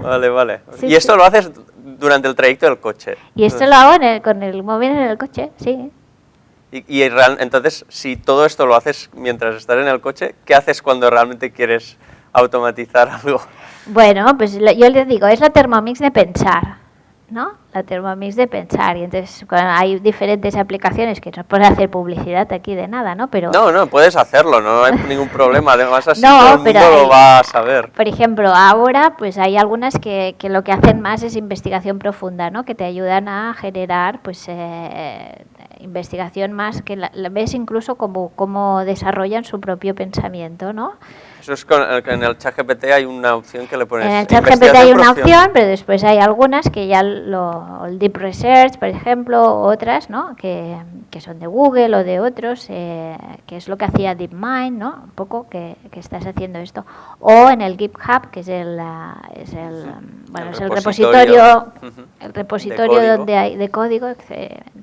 Vale. Sí, y esto lo haces durante el trayecto del coche. Y esto lo hago con el móvil en el coche, sí. Entonces, si todo esto lo haces mientras estás en el coche, ¿qué haces cuando realmente quieres automatizar algo? Bueno, pues yo les digo, es la Thermomix de pensar, ¿no? La Thermomix de pensar. Y entonces hay diferentes aplicaciones que no puedes hacer publicidad aquí de nada, ¿no? Pero No, puedes hacerlo, no hay ningún problema. Además, así no, todo el mundo pero lo va a saber. Por ejemplo, ahora pues hay algunas que lo que hacen más es investigación profunda, ¿no? Que te ayudan a generar pues investigación más, que la ves incluso cómo desarrollan su propio pensamiento, ¿no? Eso es en el ChatGPT hay una opción que le pones. En el ChatGPT hay una opción, pero después hay algunas que ya el Deep Research, por ejemplo, otras, ¿no? Que son de Google o de otros, que es lo que hacía DeepMind, ¿no? Un poco que estás haciendo esto. O en el GitHub, que es el repositorio, donde hay de código,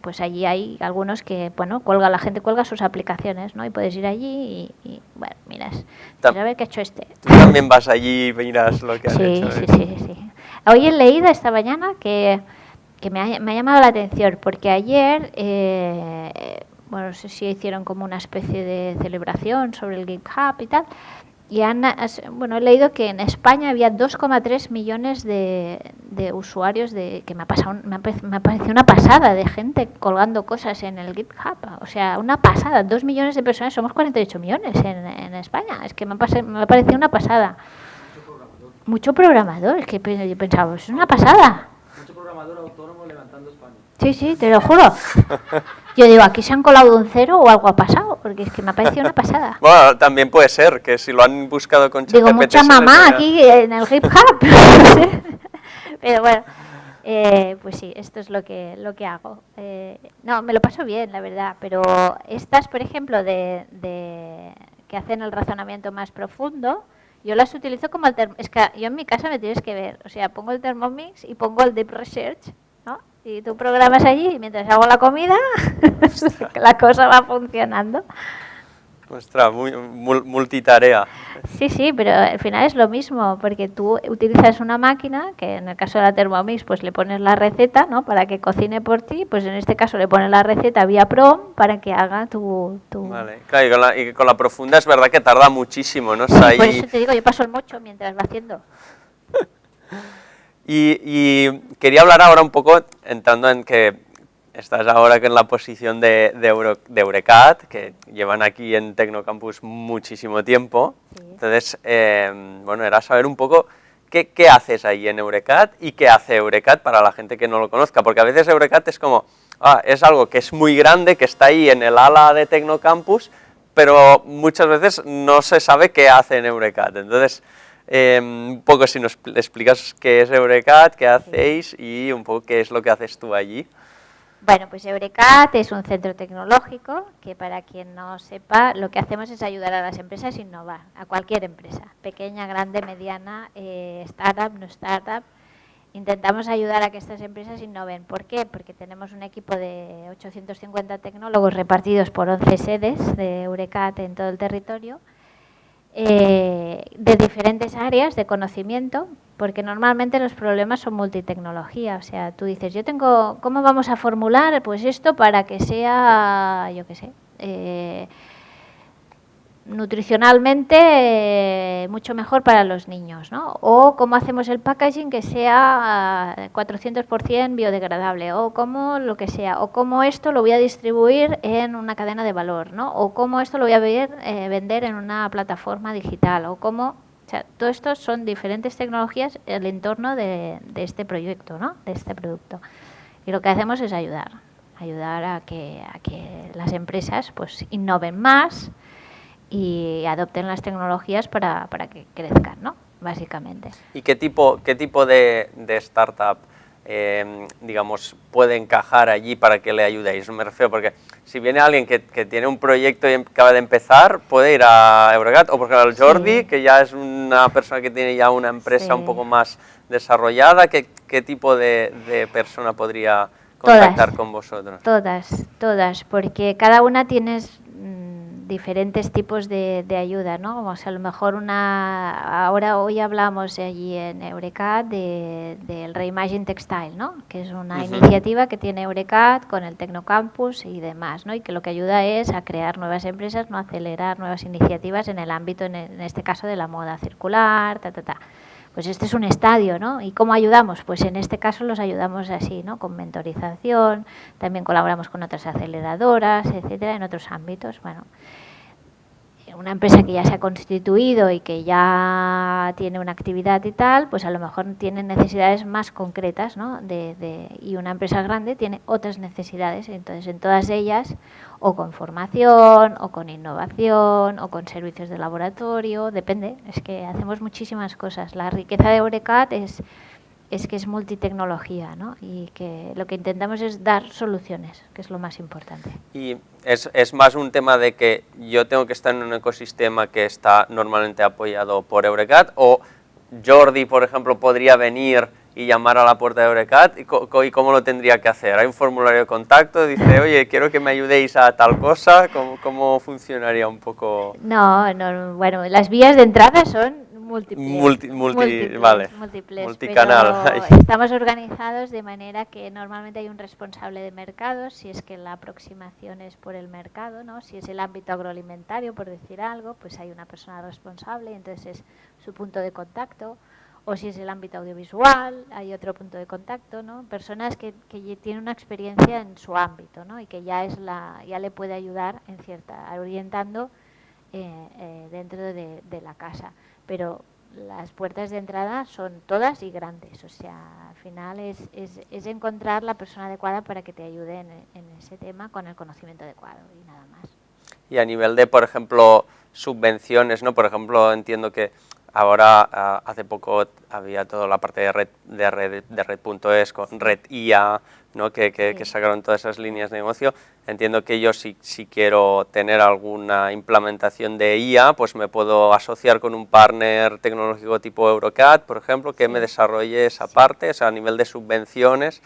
pues allí hay algunos que, bueno, la gente cuelga sus aplicaciones, ¿no? Y puedes ir allí y bueno, miras. A ver qué ha hecho este. Tú también vas allí y miras lo que han hecho. Sí. Hoy he leído esta mañana que me ha llamado la atención, porque ayer, no sé si hicieron como una especie de celebración sobre el GitHub y tal, y he leído que en España había 2,3 millones de usuarios, que me ha parecido una pasada de gente colgando cosas en el GitHub. O sea, una pasada, 2 millones de personas, somos 48 millones en España. Es que me ha parecido una pasada. Mucho programador, es que yo pensaba, es una pasada. Mucho programador autónomo levantando España. Sí, te lo juro. Yo digo, aquí se han colado de un cero o algo ha pasado, porque es que me ha parecido una pasada. Bueno, también puede ser, que si lo han buscado con ChatGPT... Digo, mucha mamá aquí en el GitHub. Pero bueno, pues sí, esto es lo que hago. No, me lo paso bien, la verdad, pero estas, por ejemplo, que hacen el razonamiento más profundo, yo las utilizo como es que yo en mi casa me tienes que ver, o sea, pongo el Thermomix y pongo el Deep Research, ¿no? Y tú programas allí y mientras hago la comida, la cosa va funcionando. Ostras, muy multitarea. Sí, pero al final es lo mismo, porque tú utilizas una máquina, que en el caso de la Thermomix, pues le pones la receta, ¿no? Para que cocine por ti, pues en este caso le pones la receta vía PROM para que haga tu... Vale, claro, y con la profunda es verdad que tarda muchísimo, ¿no? Sí, por eso te digo, yo paso el mocho mientras va haciendo. Y quería hablar ahora un poco, entrando en que estás ahora en la posición de Eurecat, que llevan aquí en Tecnocampus muchísimo tiempo. Sí. Entonces, era saber un poco qué haces ahí en Eurecat y qué hace Eurecat para la gente que no lo conozca, porque a veces Eurecat es como, es algo que es muy grande, que está ahí en el ala de Tecnocampus, pero muchas veces no se sabe qué hace en Eurecat. Entonces, un poco si nos explicas qué es Eurecat, qué hacéis y un poco qué es lo que haces tú allí. Bueno, pues Eurecat es un centro tecnológico que, para quien no sepa, lo que hacemos es ayudar a las empresas a innovar, a cualquier empresa, pequeña, grande, mediana, startup, no startup. Intentamos ayudar a que estas empresas innoven. ¿Por qué? Porque tenemos un equipo de 850 tecnólogos repartidos por 11 sedes de Eurecat en todo el territorio, de diferentes áreas de conocimiento, porque normalmente los problemas son multitecnología. O sea, tú dices, ¿cómo vamos a formular pues esto para que sea, yo qué sé, nutricionalmente mucho mejor para los niños, ¿no? O cómo hacemos el packaging que sea 400% biodegradable, o cómo lo que sea, o cómo esto lo voy a distribuir en una cadena de valor, ¿no? O cómo esto lo voy a vender en una plataforma digital, o cómo... O sea, todo esto son diferentes tecnologías en el entorno de este proyecto, ¿no? De este producto. Y lo que hacemos es ayudar a que las empresas pues innoven más y adopten las tecnologías para que crezcan, ¿no? básicamente. ¿Y qué tipo de startup, digamos, puede encajar allí para que le ayudéis? Me refiero, porque si viene alguien que tiene un proyecto y acaba de empezar, puede ir a Eurecat, o por ejemplo al Jordi, que ya es una persona que tiene ya una empresa un poco más desarrollada. ¿Qué tipo de persona podría contactar con vosotros? Todas, porque cada una tienes diferentes tipos de ayuda, ¿no? O sea, a lo mejor hoy hablamos allí en Eurecat del Reimagine Textile, ¿no? Que es una iniciativa que tiene Eurecat con el Tecnocampus y demás, ¿no? Y que lo que ayuda es a crear nuevas empresas, ¿no? A acelerar nuevas iniciativas en el ámbito, en este caso, de la moda circular, Pues este es un estadio, ¿no? ¿Y cómo ayudamos? Pues en este caso los ayudamos así, ¿no? Con mentorización, también colaboramos con otras aceleradoras, etcétera, en otros ámbitos. Bueno, una empresa que ya se ha constituido y que ya tiene una actividad y tal, pues a lo mejor tiene necesidades más concretas, ¿no? Y una empresa grande tiene otras necesidades, entonces en todas ellas, o con formación, o con innovación, o con servicios de laboratorio, depende, es que hacemos muchísimas cosas. La riqueza de Eurecat es que es multitecnología, ¿no? Y que lo que intentamos es dar soluciones, que es lo más importante. Y es más un tema de que yo tengo que estar en un ecosistema que está normalmente apoyado por Eurecat, o Jordi, por ejemplo, podría venir y llamar a la puerta de Eurecat, ¿y cómo lo tendría que hacer? ¿Hay un formulario de contacto? Dice, oye, quiero que me ayudéis a tal cosa. ¿Cómo funcionaría un poco? No, bueno, las vías de entrada son múltiples, vale, multicanal. Pero estamos organizados de manera que normalmente hay un responsable de mercado, si es que la aproximación es por el mercado, ¿no? Si es el ámbito agroalimentario, por decir algo, pues hay una persona responsable y entonces es su punto de contacto. O si es el ámbito audiovisual, hay otro punto de contacto, ¿no? Personas que tienen una experiencia en su ámbito, ¿no? Y que ya le puede ayudar orientando dentro de la casa. Pero las puertas de entrada son todas y grandes, o sea, al final es encontrar la persona adecuada para que te ayude en ese tema con el conocimiento adecuado y nada más. Y a nivel de, por ejemplo, subvenciones, ¿no? Por ejemplo, entiendo que ahora, hace poco, había toda la parte de Red.es con Red IA, ¿no? Que sacaron todas esas líneas de negocio. Entiendo que yo, si quiero tener alguna implementación de IA, pues me puedo asociar con un partner tecnológico tipo Eurecat, por ejemplo, que me desarrolle esa parte, o sea, a nivel de subvenciones,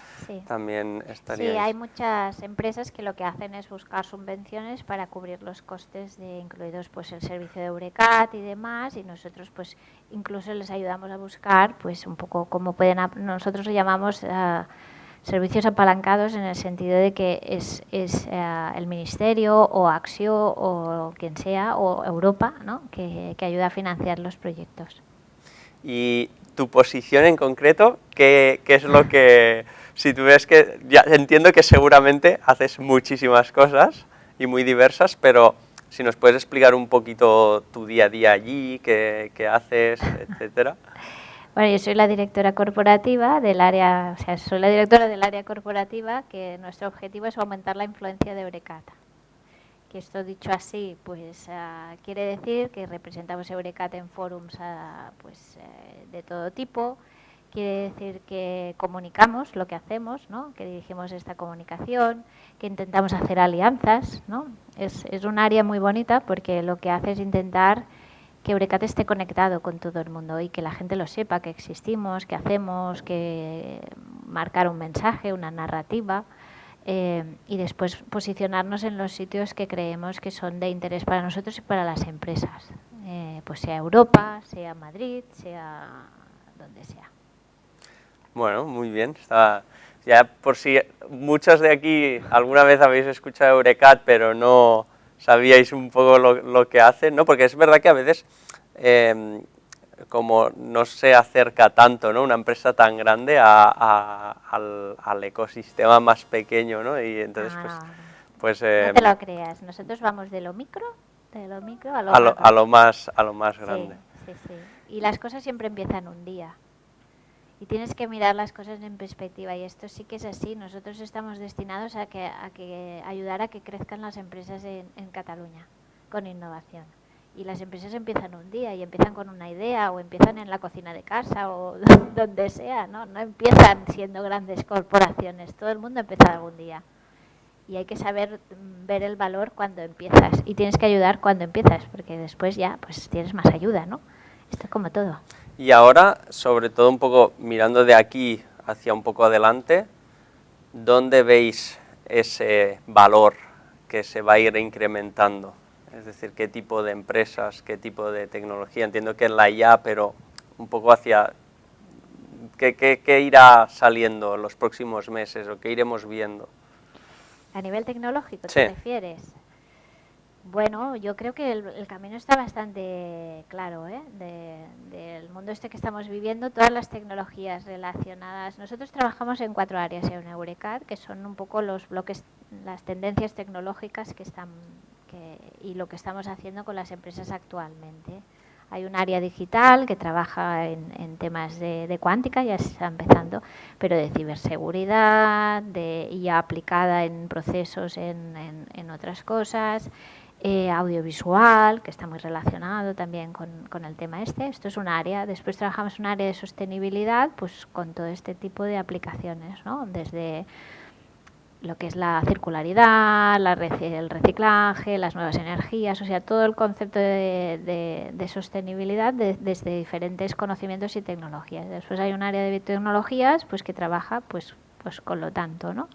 también estaría. Sí, hay muchas empresas que lo que hacen es buscar subvenciones para cubrir los costes incluidos pues el servicio de Eurecat y demás, y nosotros pues incluso les ayudamos a buscar pues un poco cómo nosotros lo llamamos servicios apalancados, en el sentido de que es el Ministerio o Acció o quien sea, o Europa, ¿no? que ayuda a financiar los proyectos. Y tu posición en concreto, ¿qué es lo que, si tú ves que, ya entiendo que seguramente haces muchísimas cosas y muy diversas, pero si nos puedes explicar un poquito tu día a día allí, qué haces, etcétera. Bueno, yo soy la directora corporativa del área, o sea, soy la directora del área corporativa, que nuestro objetivo es aumentar la influencia de Eurecat. Que esto dicho así, pues quiere decir que representamos Eurecat en forums de todo tipo. Quiere decir que comunicamos lo que hacemos, ¿no? Que dirigimos esta comunicación, que intentamos hacer alianzas, ¿no? Es un área muy bonita porque lo que hace es intentar que Eurecat esté conectado con todo el mundo y que la gente lo sepa, que existimos, que hacemos, que marcar un mensaje, una narrativa, y después posicionarnos en los sitios que creemos que son de interés para nosotros y para las empresas, pues sea Europa, sea Madrid, sea donde sea. Bueno, muy bien. Ya por si muchos de aquí alguna vez habéis escuchado Eurecat, pero no sabíais un poco lo que hacen, ¿no? Porque es verdad que a veces, como no se acerca tanto, ¿no? Una empresa tan grande al ecosistema más pequeño, ¿no? Y entonces, pues no te lo creas, nosotros vamos de lo micro a lo más grande. Sí. Y las cosas siempre empiezan un día. Y tienes que mirar las cosas en perspectiva, y esto sí que es así. Nosotros estamos destinados a ayudar a que crezcan las empresas en Cataluña con innovación. Y las empresas empiezan un día y empiezan con una idea o empiezan en la cocina de casa o donde sea, ¿no? No empiezan siendo grandes corporaciones, todo el mundo empieza algún día. Y hay que saber ver el valor cuando empiezas y tienes que ayudar cuando empiezas, porque después ya pues tienes más ayuda, ¿no? Esto es como todo. Y ahora, sobre todo un poco mirando de aquí hacia un poco adelante, ¿dónde veis ese valor que se va a ir incrementando? Es decir, ¿qué tipo de empresas, qué tipo de tecnología? Entiendo que es la IA, pero un poco hacia... ¿Qué irá saliendo en los próximos meses o qué iremos viendo? ¿A nivel tecnológico Sí. te refieres? Bueno, yo creo que el camino está bastante claro, ¿eh? Del mundo este que estamos viviendo, todas las tecnologías relacionadas. Nosotros trabajamos en 4 áreas en Eurecat, que son un poco los bloques, las tendencias tecnológicas y lo que estamos haciendo con las empresas actualmente. Hay un área digital que trabaja en temas de cuántica, ya se está empezando, pero de ciberseguridad, de IA aplicada en procesos en otras cosas, audiovisual, que está muy relacionado también con el tema este. Esto es un área. Después trabajamos en un área de sostenibilidad, pues con todo este tipo de aplicaciones, ¿no? Desde lo que es la circularidad, el reciclaje, las nuevas energías, o sea, todo el concepto de sostenibilidad desde diferentes conocimientos y tecnologías. Después hay un área de biotecnologías pues que trabaja pues con lo tanto, ¿no?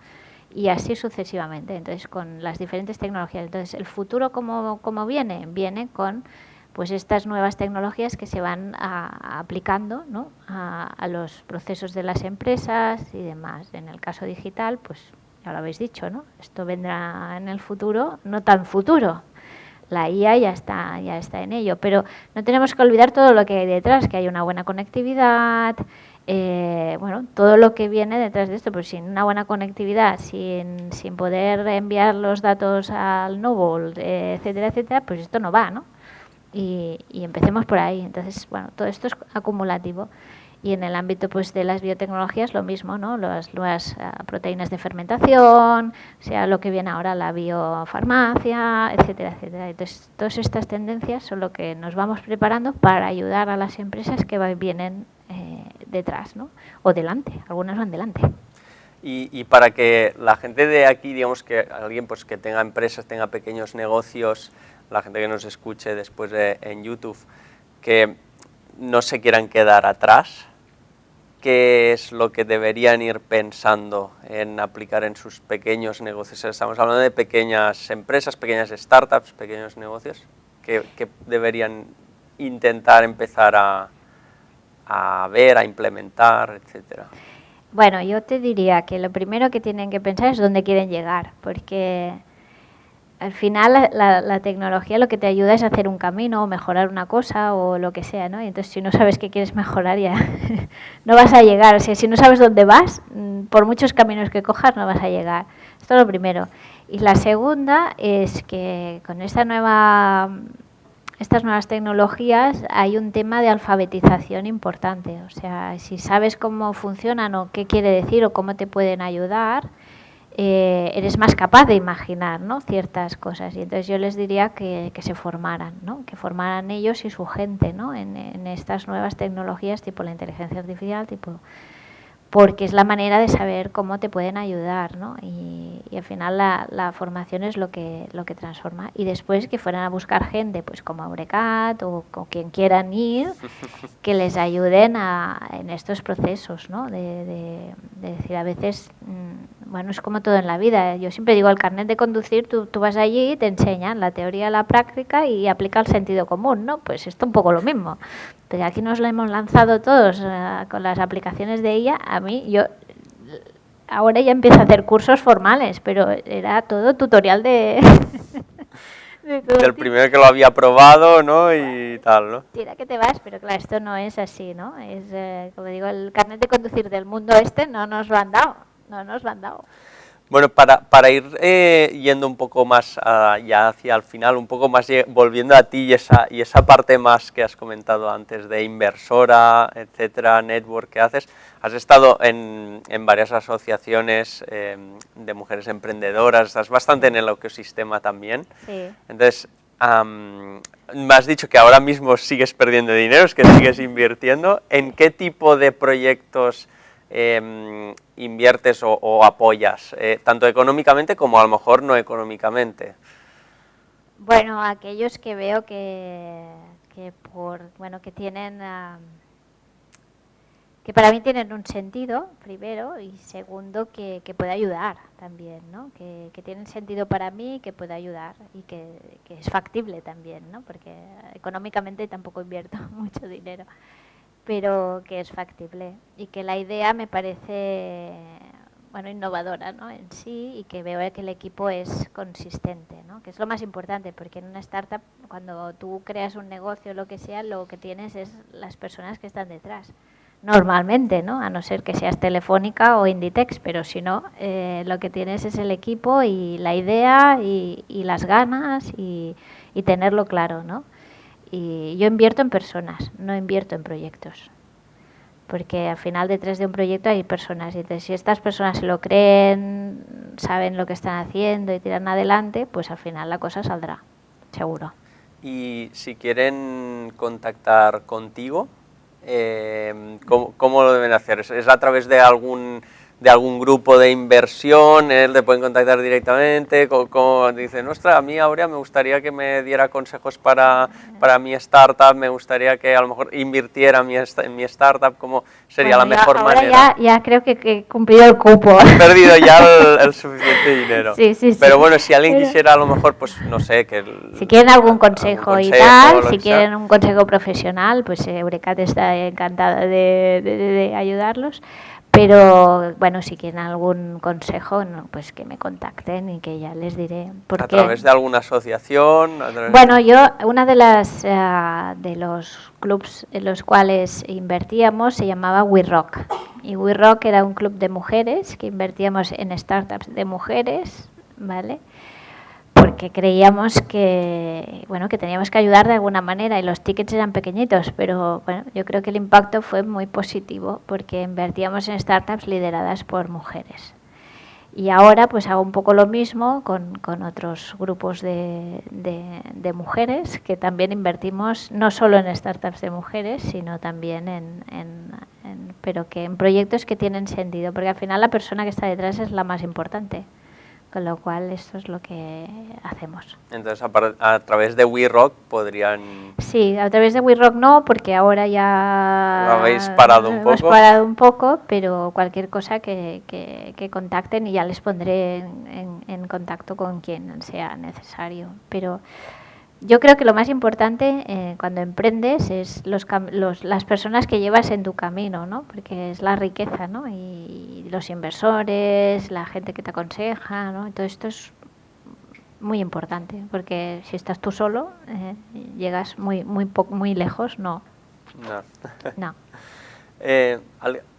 Y así sucesivamente, entonces con las diferentes tecnologías. Entonces el futuro como viene con pues estas nuevas tecnologías que se van aplicando, ¿no? a los procesos de las empresas y demás. En el caso digital, pues ya lo habéis dicho, ¿no? Esto vendrá en el futuro, no tan futuro. La IA ya está en ello, pero no tenemos que olvidar todo lo que hay detrás, que hay una buena conectividad, bueno, todo lo que viene detrás de esto, pues sin una buena conectividad, sin poder enviar los datos al Noble, etcétera, etcétera, pues esto no va, ¿no? Y empecemos por ahí. Entonces, bueno, todo esto es acumulativo. Y en el ámbito pues de las biotecnologías lo mismo, ¿no? Las nuevas proteínas de fermentación, o sea, lo que viene ahora la biofarmacia, etcétera, etcétera. Entonces, todas estas tendencias son lo que nos vamos preparando para ayudar a las empresas que vienen detrás, ¿no? O delante, algunas van delante. Y para que la gente de aquí, digamos que alguien pues que tenga empresas, tenga pequeños negocios, la gente que nos escuche después en YouTube, que no se quieran quedar atrás, ¿qué es lo que deberían ir pensando en aplicar en sus pequeños negocios? Estamos hablando de pequeñas empresas, pequeñas startups, pequeños negocios, que deberían intentar empezar a ver, a implementar, etcétera. Bueno, yo te diría que lo primero que tienen que pensar es dónde quieren llegar, porque al final la tecnología lo que te ayuda es hacer un camino o mejorar una cosa o lo que sea, ¿no? Y entonces si no sabes qué quieres mejorar ya no vas a llegar. O sea, si no sabes dónde vas, por muchos caminos que cojas no vas a llegar. Esto es lo primero. Y la segunda es que con estas nuevas tecnologías hay un tema de alfabetización importante. O sea, si sabes cómo funcionan o qué quiere decir o cómo te pueden ayudar, eres más capaz de imaginar, ¿no? Ciertas cosas. Y entonces yo les diría que se formaran, ¿no? Que formaran ellos y su gente, ¿no? en estas nuevas tecnologías tipo la inteligencia artificial, porque es la manera de saber cómo te pueden ayudar, ¿no? Y al final la formación es lo que transforma. Y después que fueran a buscar gente pues como Eurecat o quien quieran ir, que les ayuden en estos procesos, ¿no? De decir, a veces, bueno, es como todo en la vida. Yo siempre digo, el carnet de conducir, tú vas allí y te enseñan la teoría, la práctica y aplica el sentido común, ¿no? Pues esto un poco lo mismo. Pero aquí nos lo hemos lanzado todos con las aplicaciones de ella. A mí, yo ahora ya empiezo a hacer cursos formales, pero era todo tutorial de... Del primero que lo había probado, ¿no? Y tal, ¿no? Tira que te vas, pero claro, esto no es así, ¿no? Es, como digo, el carnet de conducir del mundo este no nos lo han dado, no nos lo han dado. Bueno, para ir yendo un poco más ya hacia el final, un poco más volviendo a ti y esa parte más que has comentado antes de inversora, etcétera, network que haces, has estado en varias asociaciones de mujeres emprendedoras, estás bastante en el ecosistema también. Sí. Entonces, me has dicho que ahora mismo sigues perdiendo dinero, es que sigues invirtiendo. ¿En qué tipo de proyectos inviertes o apoyas, tanto económicamente como a lo mejor no económicamente? Bueno, aquellos que veo que tienen, que para mí tienen un sentido, primero, y segundo, que puede ayudar también, ¿no? Que tienen sentido para mí, que puede ayudar y que es factible también, ¿no? Porque económicamente tampoco invierto mucho dinero, pero que es factible y que la idea me parece, bueno, innovadora, ¿no? En sí, y que veo que el equipo es consistente, ¿no? Que es lo más importante, porque en una startup, cuando tú creas un negocio o lo que sea, lo que tienes es las personas que están detrás. Normalmente, ¿no? A no ser que seas Telefónica o Inditex, pero si no, lo que tienes es el equipo y la idea y las ganas y tenerlo claro, ¿no? Y yo invierto en personas, no invierto en proyectos. Porque al final detrás de un proyecto hay personas. Y entonces, si estas personas se lo creen, saben lo que están haciendo y tiran adelante, pues al final la cosa saldrá, seguro. Y si quieren contactar contigo, ¿cómo lo deben hacer? ¿Es a través de algún grupo de inversión? ¿Te pueden contactar directamente? ¿Cómo dicen, ostras, a mí, Aurea, me gustaría que me diera consejos para mi startup, me gustaría que a lo mejor invirtiera en mi startup? ¿Cómo sería la mejor ahora manera? Ya creo que he cumplido el cupo. He perdido ya el suficiente dinero. Sí. Pero bueno, si alguien quisiera a lo mejor, pues no sé, si quieren algún consejo y tal, si quieren un consejo profesional, pues Eurecat está encantada de ayudarlos. Pero bueno, si quieren algún consejo, pues que me contacten y que ya les diré. ¿A través de alguna asociación? Bueno, una de los clubs en los cuales invertíamos se llamaba We Rock. Y We Rock era un club de mujeres que invertíamos en startups de mujeres, ¿vale? Porque creíamos que teníamos que ayudar de alguna manera y los tickets eran pequeñitos, pero bueno, yo creo que el impacto fue muy positivo porque invertíamos en startups lideradas por mujeres. Y ahora pues hago un poco lo mismo con otros grupos de mujeres que también invertimos no solo en startups de mujeres, sino también pero que en proyectos que tienen sentido, porque al final la persona que está detrás es la más importante. Con lo cual, esto es lo que hacemos. Entonces, a través de We Rock podrían... Sí, a través de We Rock no, porque ahora ya... ¿Lo habéis parado un poco? Hemos parado un poco, pero cualquier cosa que contacten y ya les pondré en contacto con quien sea necesario. Pero yo creo que lo más importante cuando emprendes es las personas que llevas en tu camino, ¿no? Porque es la riqueza, ¿no? Y los inversores, la gente que te aconseja, ¿no? Todo esto es muy importante, porque si estás tú solo, llegas muy lejos, no.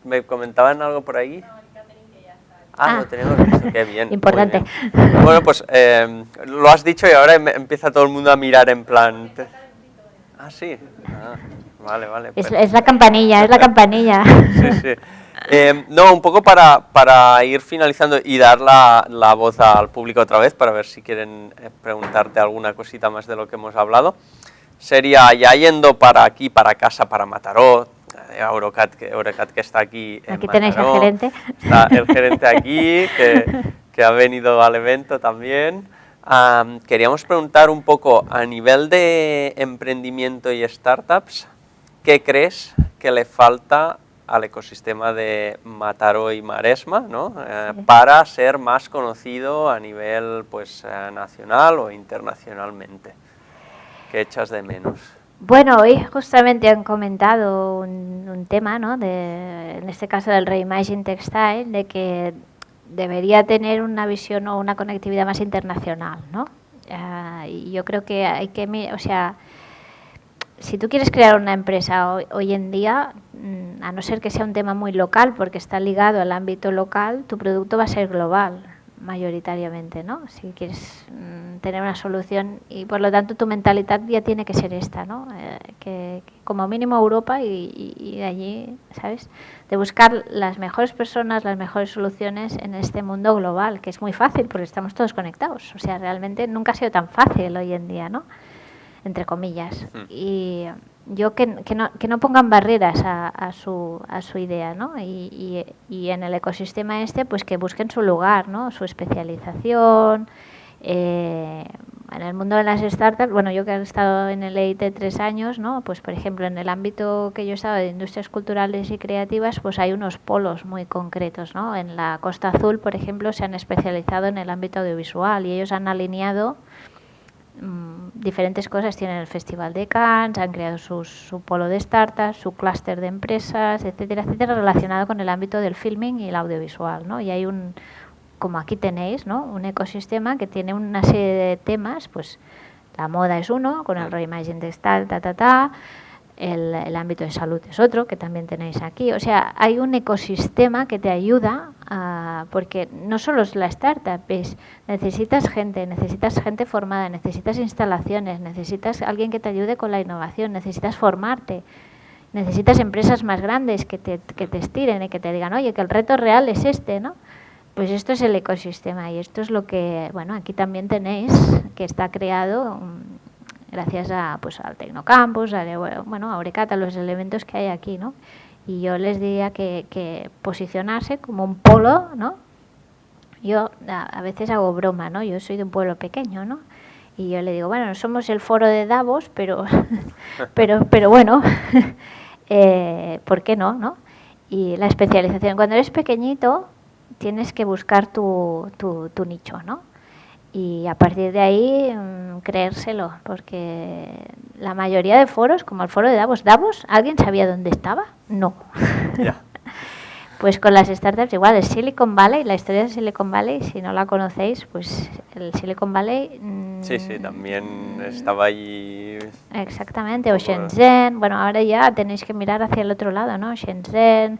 ¿Me comentaban algo por ahí? Lo tenemos visto, qué bien. Importante. Bien. Bueno, pues lo has dicho y ahora empieza todo el mundo a mirar en plan... Sí. Vale. Es la campanilla, Sí. No, un poco para ir finalizando y dar la voz al público otra vez, para ver si quieren preguntarte alguna cosita más de lo que hemos hablado. Sería, ya yendo para aquí, para casa, para Mataró, Eurecat que está aquí en Aquí Mataró, tenéis al gerente. Está el gerente aquí, que ha venido al evento también. Queríamos preguntar un poco, a nivel de emprendimiento y startups, ¿qué crees que le falta al ecosistema de Mataró y Maresma, ¿no? Para ser más conocido a nivel nacional o internacionalmente? ¿Qué echas de menos? Bueno, hoy justamente han comentado un tema, ¿no? En este caso del Reimagine Textile, de que debería tener una visión o una conectividad más internacional, ¿no? Y yo creo que hay que, si tú quieres crear una empresa hoy en día, a no ser que sea un tema muy local, porque está ligado al ámbito local, tu producto va a ser global. mayoritariamente, ¿no? Si quieres tener una solución y por lo tanto tu mentalidad ya tiene que ser esta, ¿no? Que como mínimo Europa y de allí, ¿sabes? De buscar las mejores personas, las mejores soluciones en este mundo global, que es muy fácil porque estamos todos conectados. O sea, realmente nunca ha sido tan fácil hoy en día, ¿no? Entre comillas. Y yo que no pongan barreras a su idea, ¿no? Y en el ecosistema pues que busquen su lugar, ¿no? Su especialización. En el mundo de las startups, bueno, yo que he estado en el EIT 3 años, ¿no? Pues por ejemplo, en el ámbito que yo he estado de industrias culturales y creativas, pues hay unos polos muy concretos, ¿no? En la Costa Azul, por ejemplo, se han especializado en el ámbito audiovisual y ellos han alineado diferentes cosas. Tienen el Festival de Cannes, han creado su polo de startups, su clúster de empresas, etcétera, etcétera, relacionado con el ámbito del filming y el audiovisual, ¿no? Y hay como aquí tenéis, ¿no? Un ecosistema que tiene una serie de temas, pues la moda es uno, con el reimagining textil, el ámbito de salud es otro, que también tenéis aquí. O sea, hay un ecosistema que te ayuda porque no solo es la startup, necesitas gente formada, necesitas instalaciones, necesitas alguien que te ayude con la innovación, necesitas formarte, necesitas empresas más grandes que te estiren y que te digan, oye, que el reto real es este, ¿no? Pues esto es el ecosistema y esto es lo que, bueno, aquí también tenéis, que está creado gracias al Tecnocampus, a Eurecat, a los elementos que hay aquí, ¿no? Y yo les diría que posicionarse como un polo, ¿no? Yo a veces hago broma, ¿no? Yo soy de un pueblo pequeño, ¿no? Y yo le digo, bueno, no somos el foro de Davos, pero bueno, ¿por qué no, no? Y la especialización, cuando eres pequeñito, tienes que buscar tu nicho, ¿no? Y a partir de ahí creérselo, porque la mayoría de foros, como el foro de Davos, ¿alguien sabía dónde estaba? No. Yeah. Pues con las startups igual, el Silicon Valley, la historia de Silicon Valley, si no la conocéis, pues el Silicon Valley... sí, también estaba allí... Exactamente, o Shenzhen, bueno, ahora ya tenéis que mirar hacia el otro lado, ¿no? Shenzhen...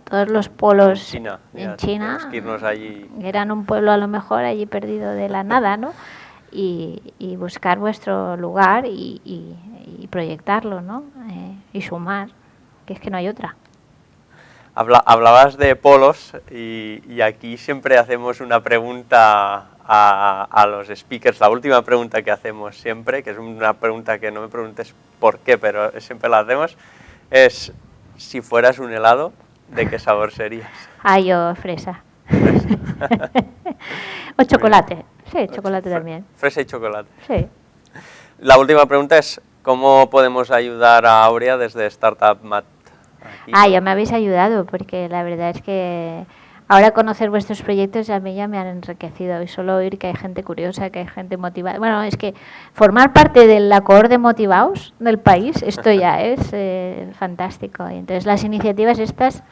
todos los polos en China tenemos que irnos allí. Eran un pueblo a lo mejor allí perdido de la nada, ¿no? Y buscar vuestro lugar y proyectarlo, ¿no? Y sumar, que es que no hay otra. Hablabas de polos y aquí siempre hacemos una pregunta a los speakers, la última pregunta que hacemos siempre, que es una pregunta que no me preguntes por qué, pero siempre la hacemos, es: si fueras un helado, ¿de qué sabor serías? Yo fresa. O chocolate. Sí, chocolate también. Fresa y chocolate. Sí. La última pregunta es: ¿cómo podemos ayudar a Aurea desde Startup Mat? Ya me habéis ayudado, porque la verdad es que ahora conocer vuestros proyectos a mí ya me han enriquecido, y solo oír que hay gente curiosa, que hay gente motivada. Bueno, es que formar parte de la cohort de motivados del país, esto ya es fantástico. Y entonces las iniciativas estas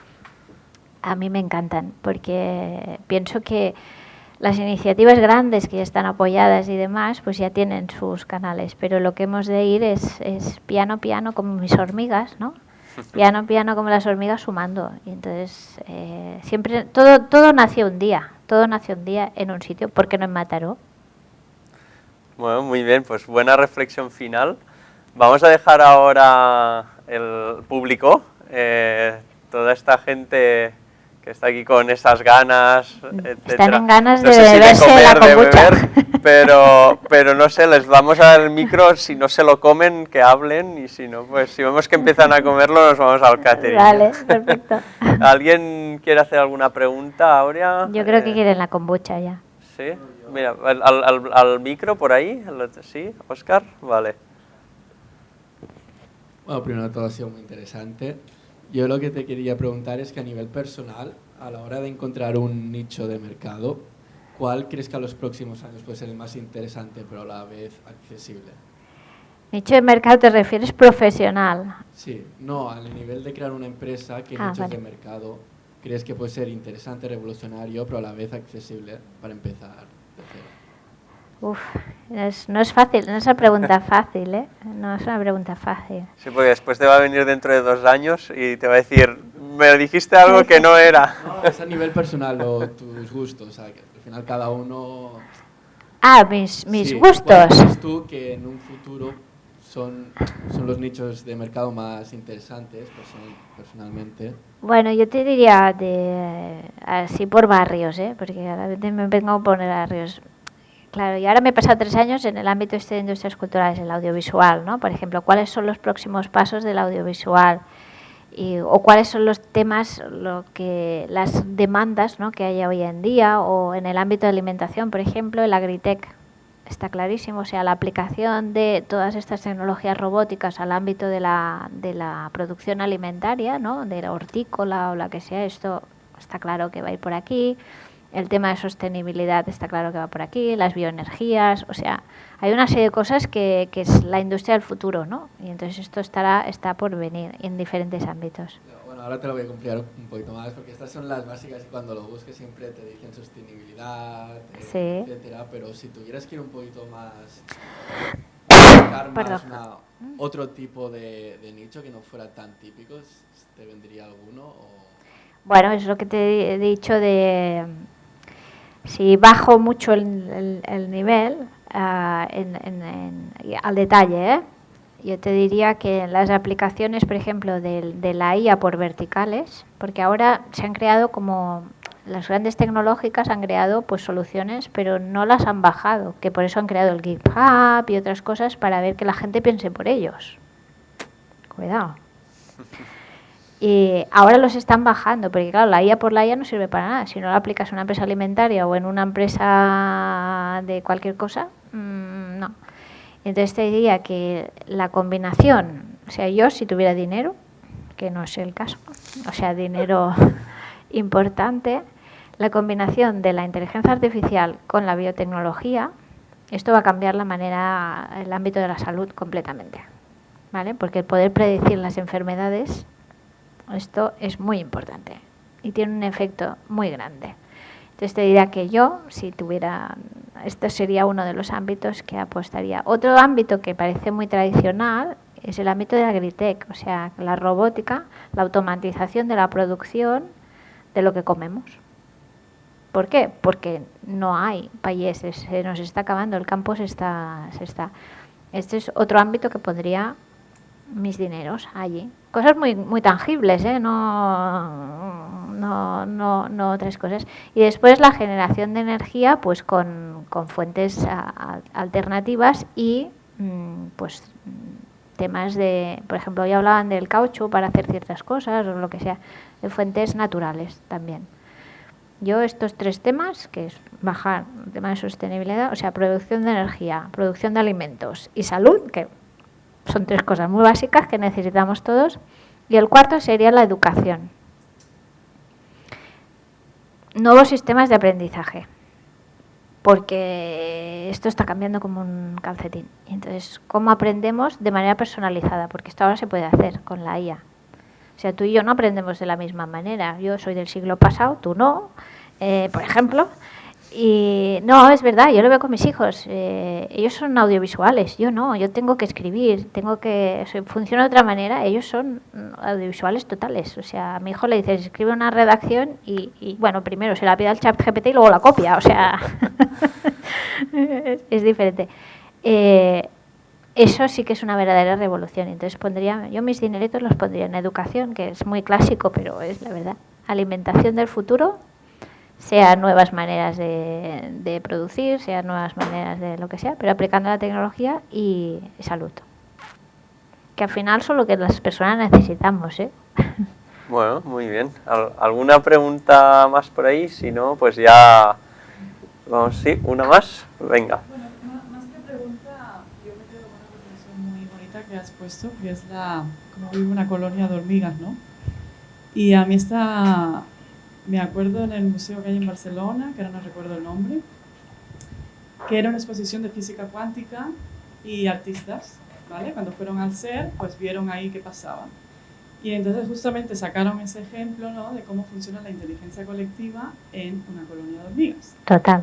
a mí me encantan, porque pienso que las iniciativas grandes que ya están apoyadas y demás, pues ya tienen sus canales, pero lo que hemos de ir es piano, piano, como mis hormigas, ¿no? Piano, piano, como las hormigas, sumando. Y entonces, siempre, todo nació un día en un sitio, ¿por qué no en Mataró? Bueno, muy bien, pues buena reflexión final. Vamos a dejar ahora el público, toda esta gente que está aquí con esas ganas, etcétera. Están en ganas no de sé si beberse comer, la kombucha. de beber, pero no sé, les vamos a dar el micro, si no se lo comen, que hablen, y si no, pues si vemos que empiezan a comerlo, nos vamos al catering. Vale, perfecto. ¿Alguien quiere hacer alguna pregunta, Aurea? Yo creo que quieren la kombucha ya. Sí, mira, al micro por ahí, sí, Óscar, vale. Bueno, primero de todo ha sido muy interesante. Yo lo que te quería preguntar es que a nivel personal, a la hora de encontrar un nicho de mercado, ¿cuál crees que a los próximos años puede ser el más interesante pero a la vez accesible? ¿Nicho de mercado te refieres profesional? Sí, no, al nivel de crear una empresa, ¿qué nichos vale. de mercado crees que puede ser interesante, revolucionario, pero a la vez accesible para empezar de cero? No es fácil, no es una pregunta fácil, ¿eh? No es una pregunta fácil. Sí, porque después te va a venir dentro de 2 años y te va a decir, me dijiste algo que no era. No, es a nivel personal o tus gustos, o sea, que al final cada uno... Ah, mis Sí, gustos. ¿cuál crees tú que en un futuro son los nichos de mercado más interesantes, personalmente? Bueno, yo te diría así por barrios, ¿eh? Porque ahora me vengo a poner barrios. Claro, y ahora me he pasado 3 años en el ámbito de industrias culturales, el audiovisual, ¿no? Por ejemplo, ¿cuáles son los próximos pasos del audiovisual? O cuáles son los temas, las demandas, ¿no?, que hay hoy en día, o en el ámbito de alimentación, por ejemplo, el Agritech está clarísimo, o sea, la aplicación de todas estas tecnologías robóticas al ámbito de la producción alimentaria, ¿no?, de la hortícola o la que sea, esto está claro que va a ir por aquí. El tema de sostenibilidad está claro que va por aquí, las bioenergías, o sea, hay una serie de cosas que es la industria del futuro, ¿no? Y entonces esto está por venir en diferentes ámbitos. Bueno, ahora te lo voy a complicar un poquito más, porque estas son las básicas y cuando lo busques siempre te dicen sostenibilidad, Sí. etcétera, pero si tuvieras que ir un poquito más... buscar más otro tipo de nicho que no fuera tan típico, ¿te vendría alguno? Bueno, es lo que te he dicho de... Si bajo mucho el nivel al detalle, yo te diría que las aplicaciones, por ejemplo, de la IA por verticales, porque ahora se han creado como... Las grandes tecnológicas han creado pues soluciones, pero no las han bajado, que por eso han creado el GitHub y otras cosas para ver que la gente piense por ellos. Cuidado. Y ahora los están bajando, porque claro, la IA por la IA no sirve para nada. Si no la aplicas en una empresa alimentaria o en una empresa de cualquier cosa, no. Entonces te diría que la combinación, o sea, yo si tuviera dinero, que no es el caso, o sea, dinero importante, la combinación de la inteligencia artificial con la biotecnología, esto va a cambiar el ámbito de la salud completamente, ¿vale? Porque el poder predecir las enfermedades, esto es muy importante y tiene un efecto muy grande. Entonces te diría que yo, si tuviera, esto sería uno de los ámbitos que apostaría. Otro ámbito que parece muy tradicional es el ámbito de la Agritech, o sea, la robótica, la automatización de la producción de lo que comemos. ¿Por qué? Porque no hay países, se nos está acabando, el campo se está. Este es otro ámbito que pondría mis dineros allí. Cosas muy muy tangibles, no otras cosas. Y después la generación de energía, pues con fuentes alternativas y pues temas de, por ejemplo, ya hablaban del caucho para hacer ciertas cosas o lo que sea, de fuentes naturales también. Yo estos 3 temas, que es bajar el tema de sostenibilidad, o sea, producción de energía, producción de alimentos y salud, que son 3 cosas muy básicas que necesitamos todos, y el cuarto sería la educación. Nuevos sistemas de aprendizaje, porque esto está cambiando como un calcetín. Entonces, ¿cómo aprendemos de manera personalizada? Porque esto ahora se puede hacer con la IA. O sea, tú y yo no aprendemos de la misma manera. Yo soy del siglo pasado, tú no, por ejemplo. Y no, es verdad, yo lo veo con mis hijos. Ellos son audiovisuales, yo no, yo tengo que escribir, funciona de otra manera, ellos son audiovisuales totales. O sea, a mi hijo le dices, escribe una redacción y bueno, primero se la pide al ChatGPT y luego la copia, o sea, es diferente. Eso sí que es una verdadera revolución. Entonces yo mis dineritos los pondría en educación, que es muy clásico, pero es la verdad. Alimentación del futuro, sea nuevas maneras de producir, sea nuevas maneras de lo que sea, pero aplicando la tecnología y salud. Que al final son lo que las personas necesitamos, ¿eh? Bueno, muy bien. ¿Alguna pregunta más por ahí? Si no, pues ya... Vamos, sí, una más. Venga. Bueno, más que pregunta, yo me quedo con una reflexión muy bonita que has puesto, que es cómo vive una colonia de hormigas, ¿no? Y a mí me acuerdo en el museo que hay en Barcelona, que ahora no recuerdo el nombre, que era una exposición de física cuántica y artistas, ¿vale? Cuando fueron al CERN, pues vieron ahí qué pasaba. Y entonces justamente sacaron ese ejemplo, ¿no?, de cómo funciona la inteligencia colectiva en una colonia de hormigas. Total.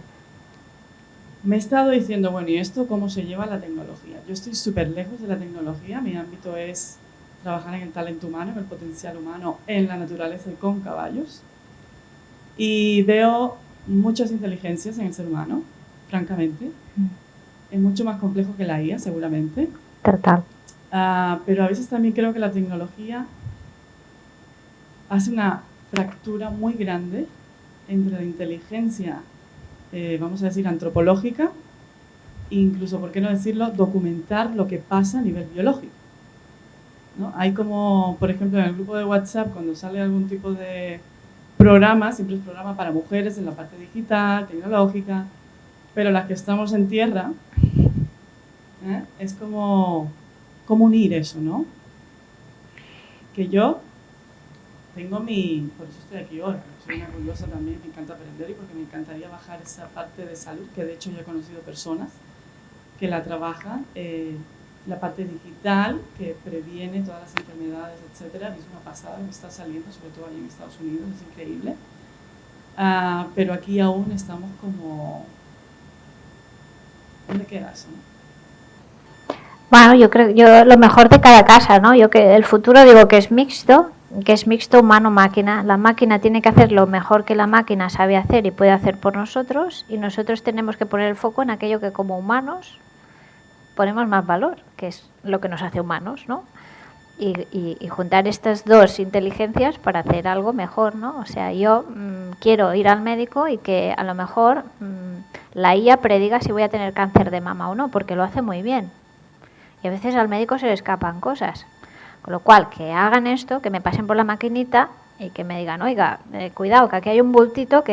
Me he estado diciendo, bueno, ¿y esto cómo se lleva la tecnología? Yo estoy súper lejos de la tecnología, mi ámbito es trabajar en el talento humano, en el potencial humano, en la naturaleza y con caballos. Y veo muchas inteligencias en el ser humano, francamente. Es mucho más complejo que la IA, seguramente. Total. Pero a veces también creo que la tecnología hace una fractura muy grande entre la inteligencia, vamos a decir, antropológica, e incluso, por qué no decirlo, documentar lo que pasa a nivel biológico, ¿no? Hay como, por ejemplo, en el grupo de WhatsApp, cuando sale algún tipo de programa, siempre es programa para mujeres en la parte digital, tecnológica, pero las que estamos en tierra, es como unir eso, ¿no? Que yo tengo por eso estoy aquí ahora, soy una curiosa también, me encanta aprender y porque me encantaría bajar esa parte de salud, que de hecho yo he conocido personas que la trabajan, la parte digital, que previene todas las enfermedades, etcétera. Es una pasada lo que está saliendo, sobre todo allí en Estados Unidos, es increíble. Pero aquí aún estamos como... ¿Dónde queda eso, no? Bueno, yo creo lo mejor de cada casa, ¿no? Yo que el futuro digo que es mixto humano-máquina. La máquina tiene que hacer lo mejor que la máquina sabe hacer y puede hacer por nosotros, y nosotros tenemos que poner el foco en aquello que como humanos ponemos más valor, que es lo que nos hace humanos, ¿no? Y juntar estas dos inteligencias para hacer algo mejor, ¿no? O sea, yo quiero ir al médico y que a lo mejor la IA prediga si voy a tener cáncer de mama o no, porque lo hace muy bien. Y a veces al médico se le escapan cosas. Con lo cual, que hagan esto, que me pasen por la maquinita y que me digan, oiga, cuidado, que aquí hay un bultito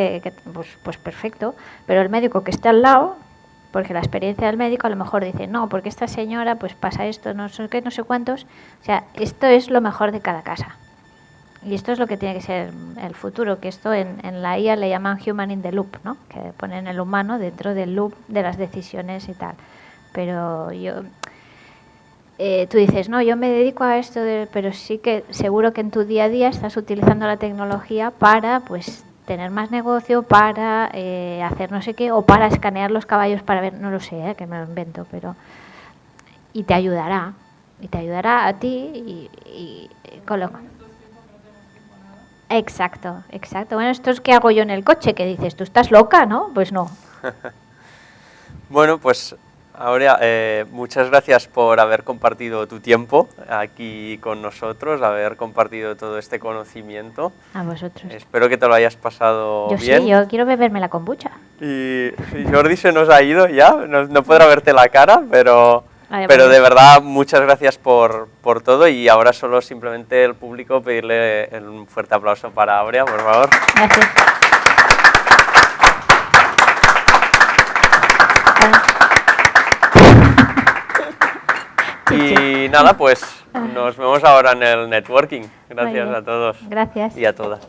pues perfecto. Pero el médico que esté al lado, porque la experiencia del médico a lo mejor dice, no, porque esta señora pues pasa esto, no sé qué, no sé cuántos. O sea, esto es lo mejor de cada casa. Y esto es lo que tiene que ser el futuro, que esto en la IA le llaman human in the loop, ¿no? Que ponen el humano dentro del loop de las decisiones y tal. Pero tú dices, no, yo me dedico a esto, pero sí que seguro que en tu día a día estás utilizando la tecnología para pues tener más negocio, para hacer no sé qué, o para escanear los caballos para ver, no lo sé, que me lo invento, pero... Y te ayudará a ti y con lo... Exacto. Bueno, esto es que hago yo en el coche, que dices, tú estás loca, ¿no? Pues no. Bueno, pues Aurea, muchas gracias por haber compartido tu tiempo aquí con nosotros, haber compartido todo este conocimiento. A vosotros. Espero que te lo hayas pasado bien. Sí, yo quiero beberme la kombucha. Y Jordi se nos ha ido ya, no podrá verte la cara, pero Vale, de pues. verdad muchas gracias por todo, y ahora solo simplemente el público pedirle un fuerte aplauso para Aurea, por favor. Gracias. Y nada, pues nos vemos ahora en el networking. Gracias Muy bien. a todos. Gracias. Y a todas.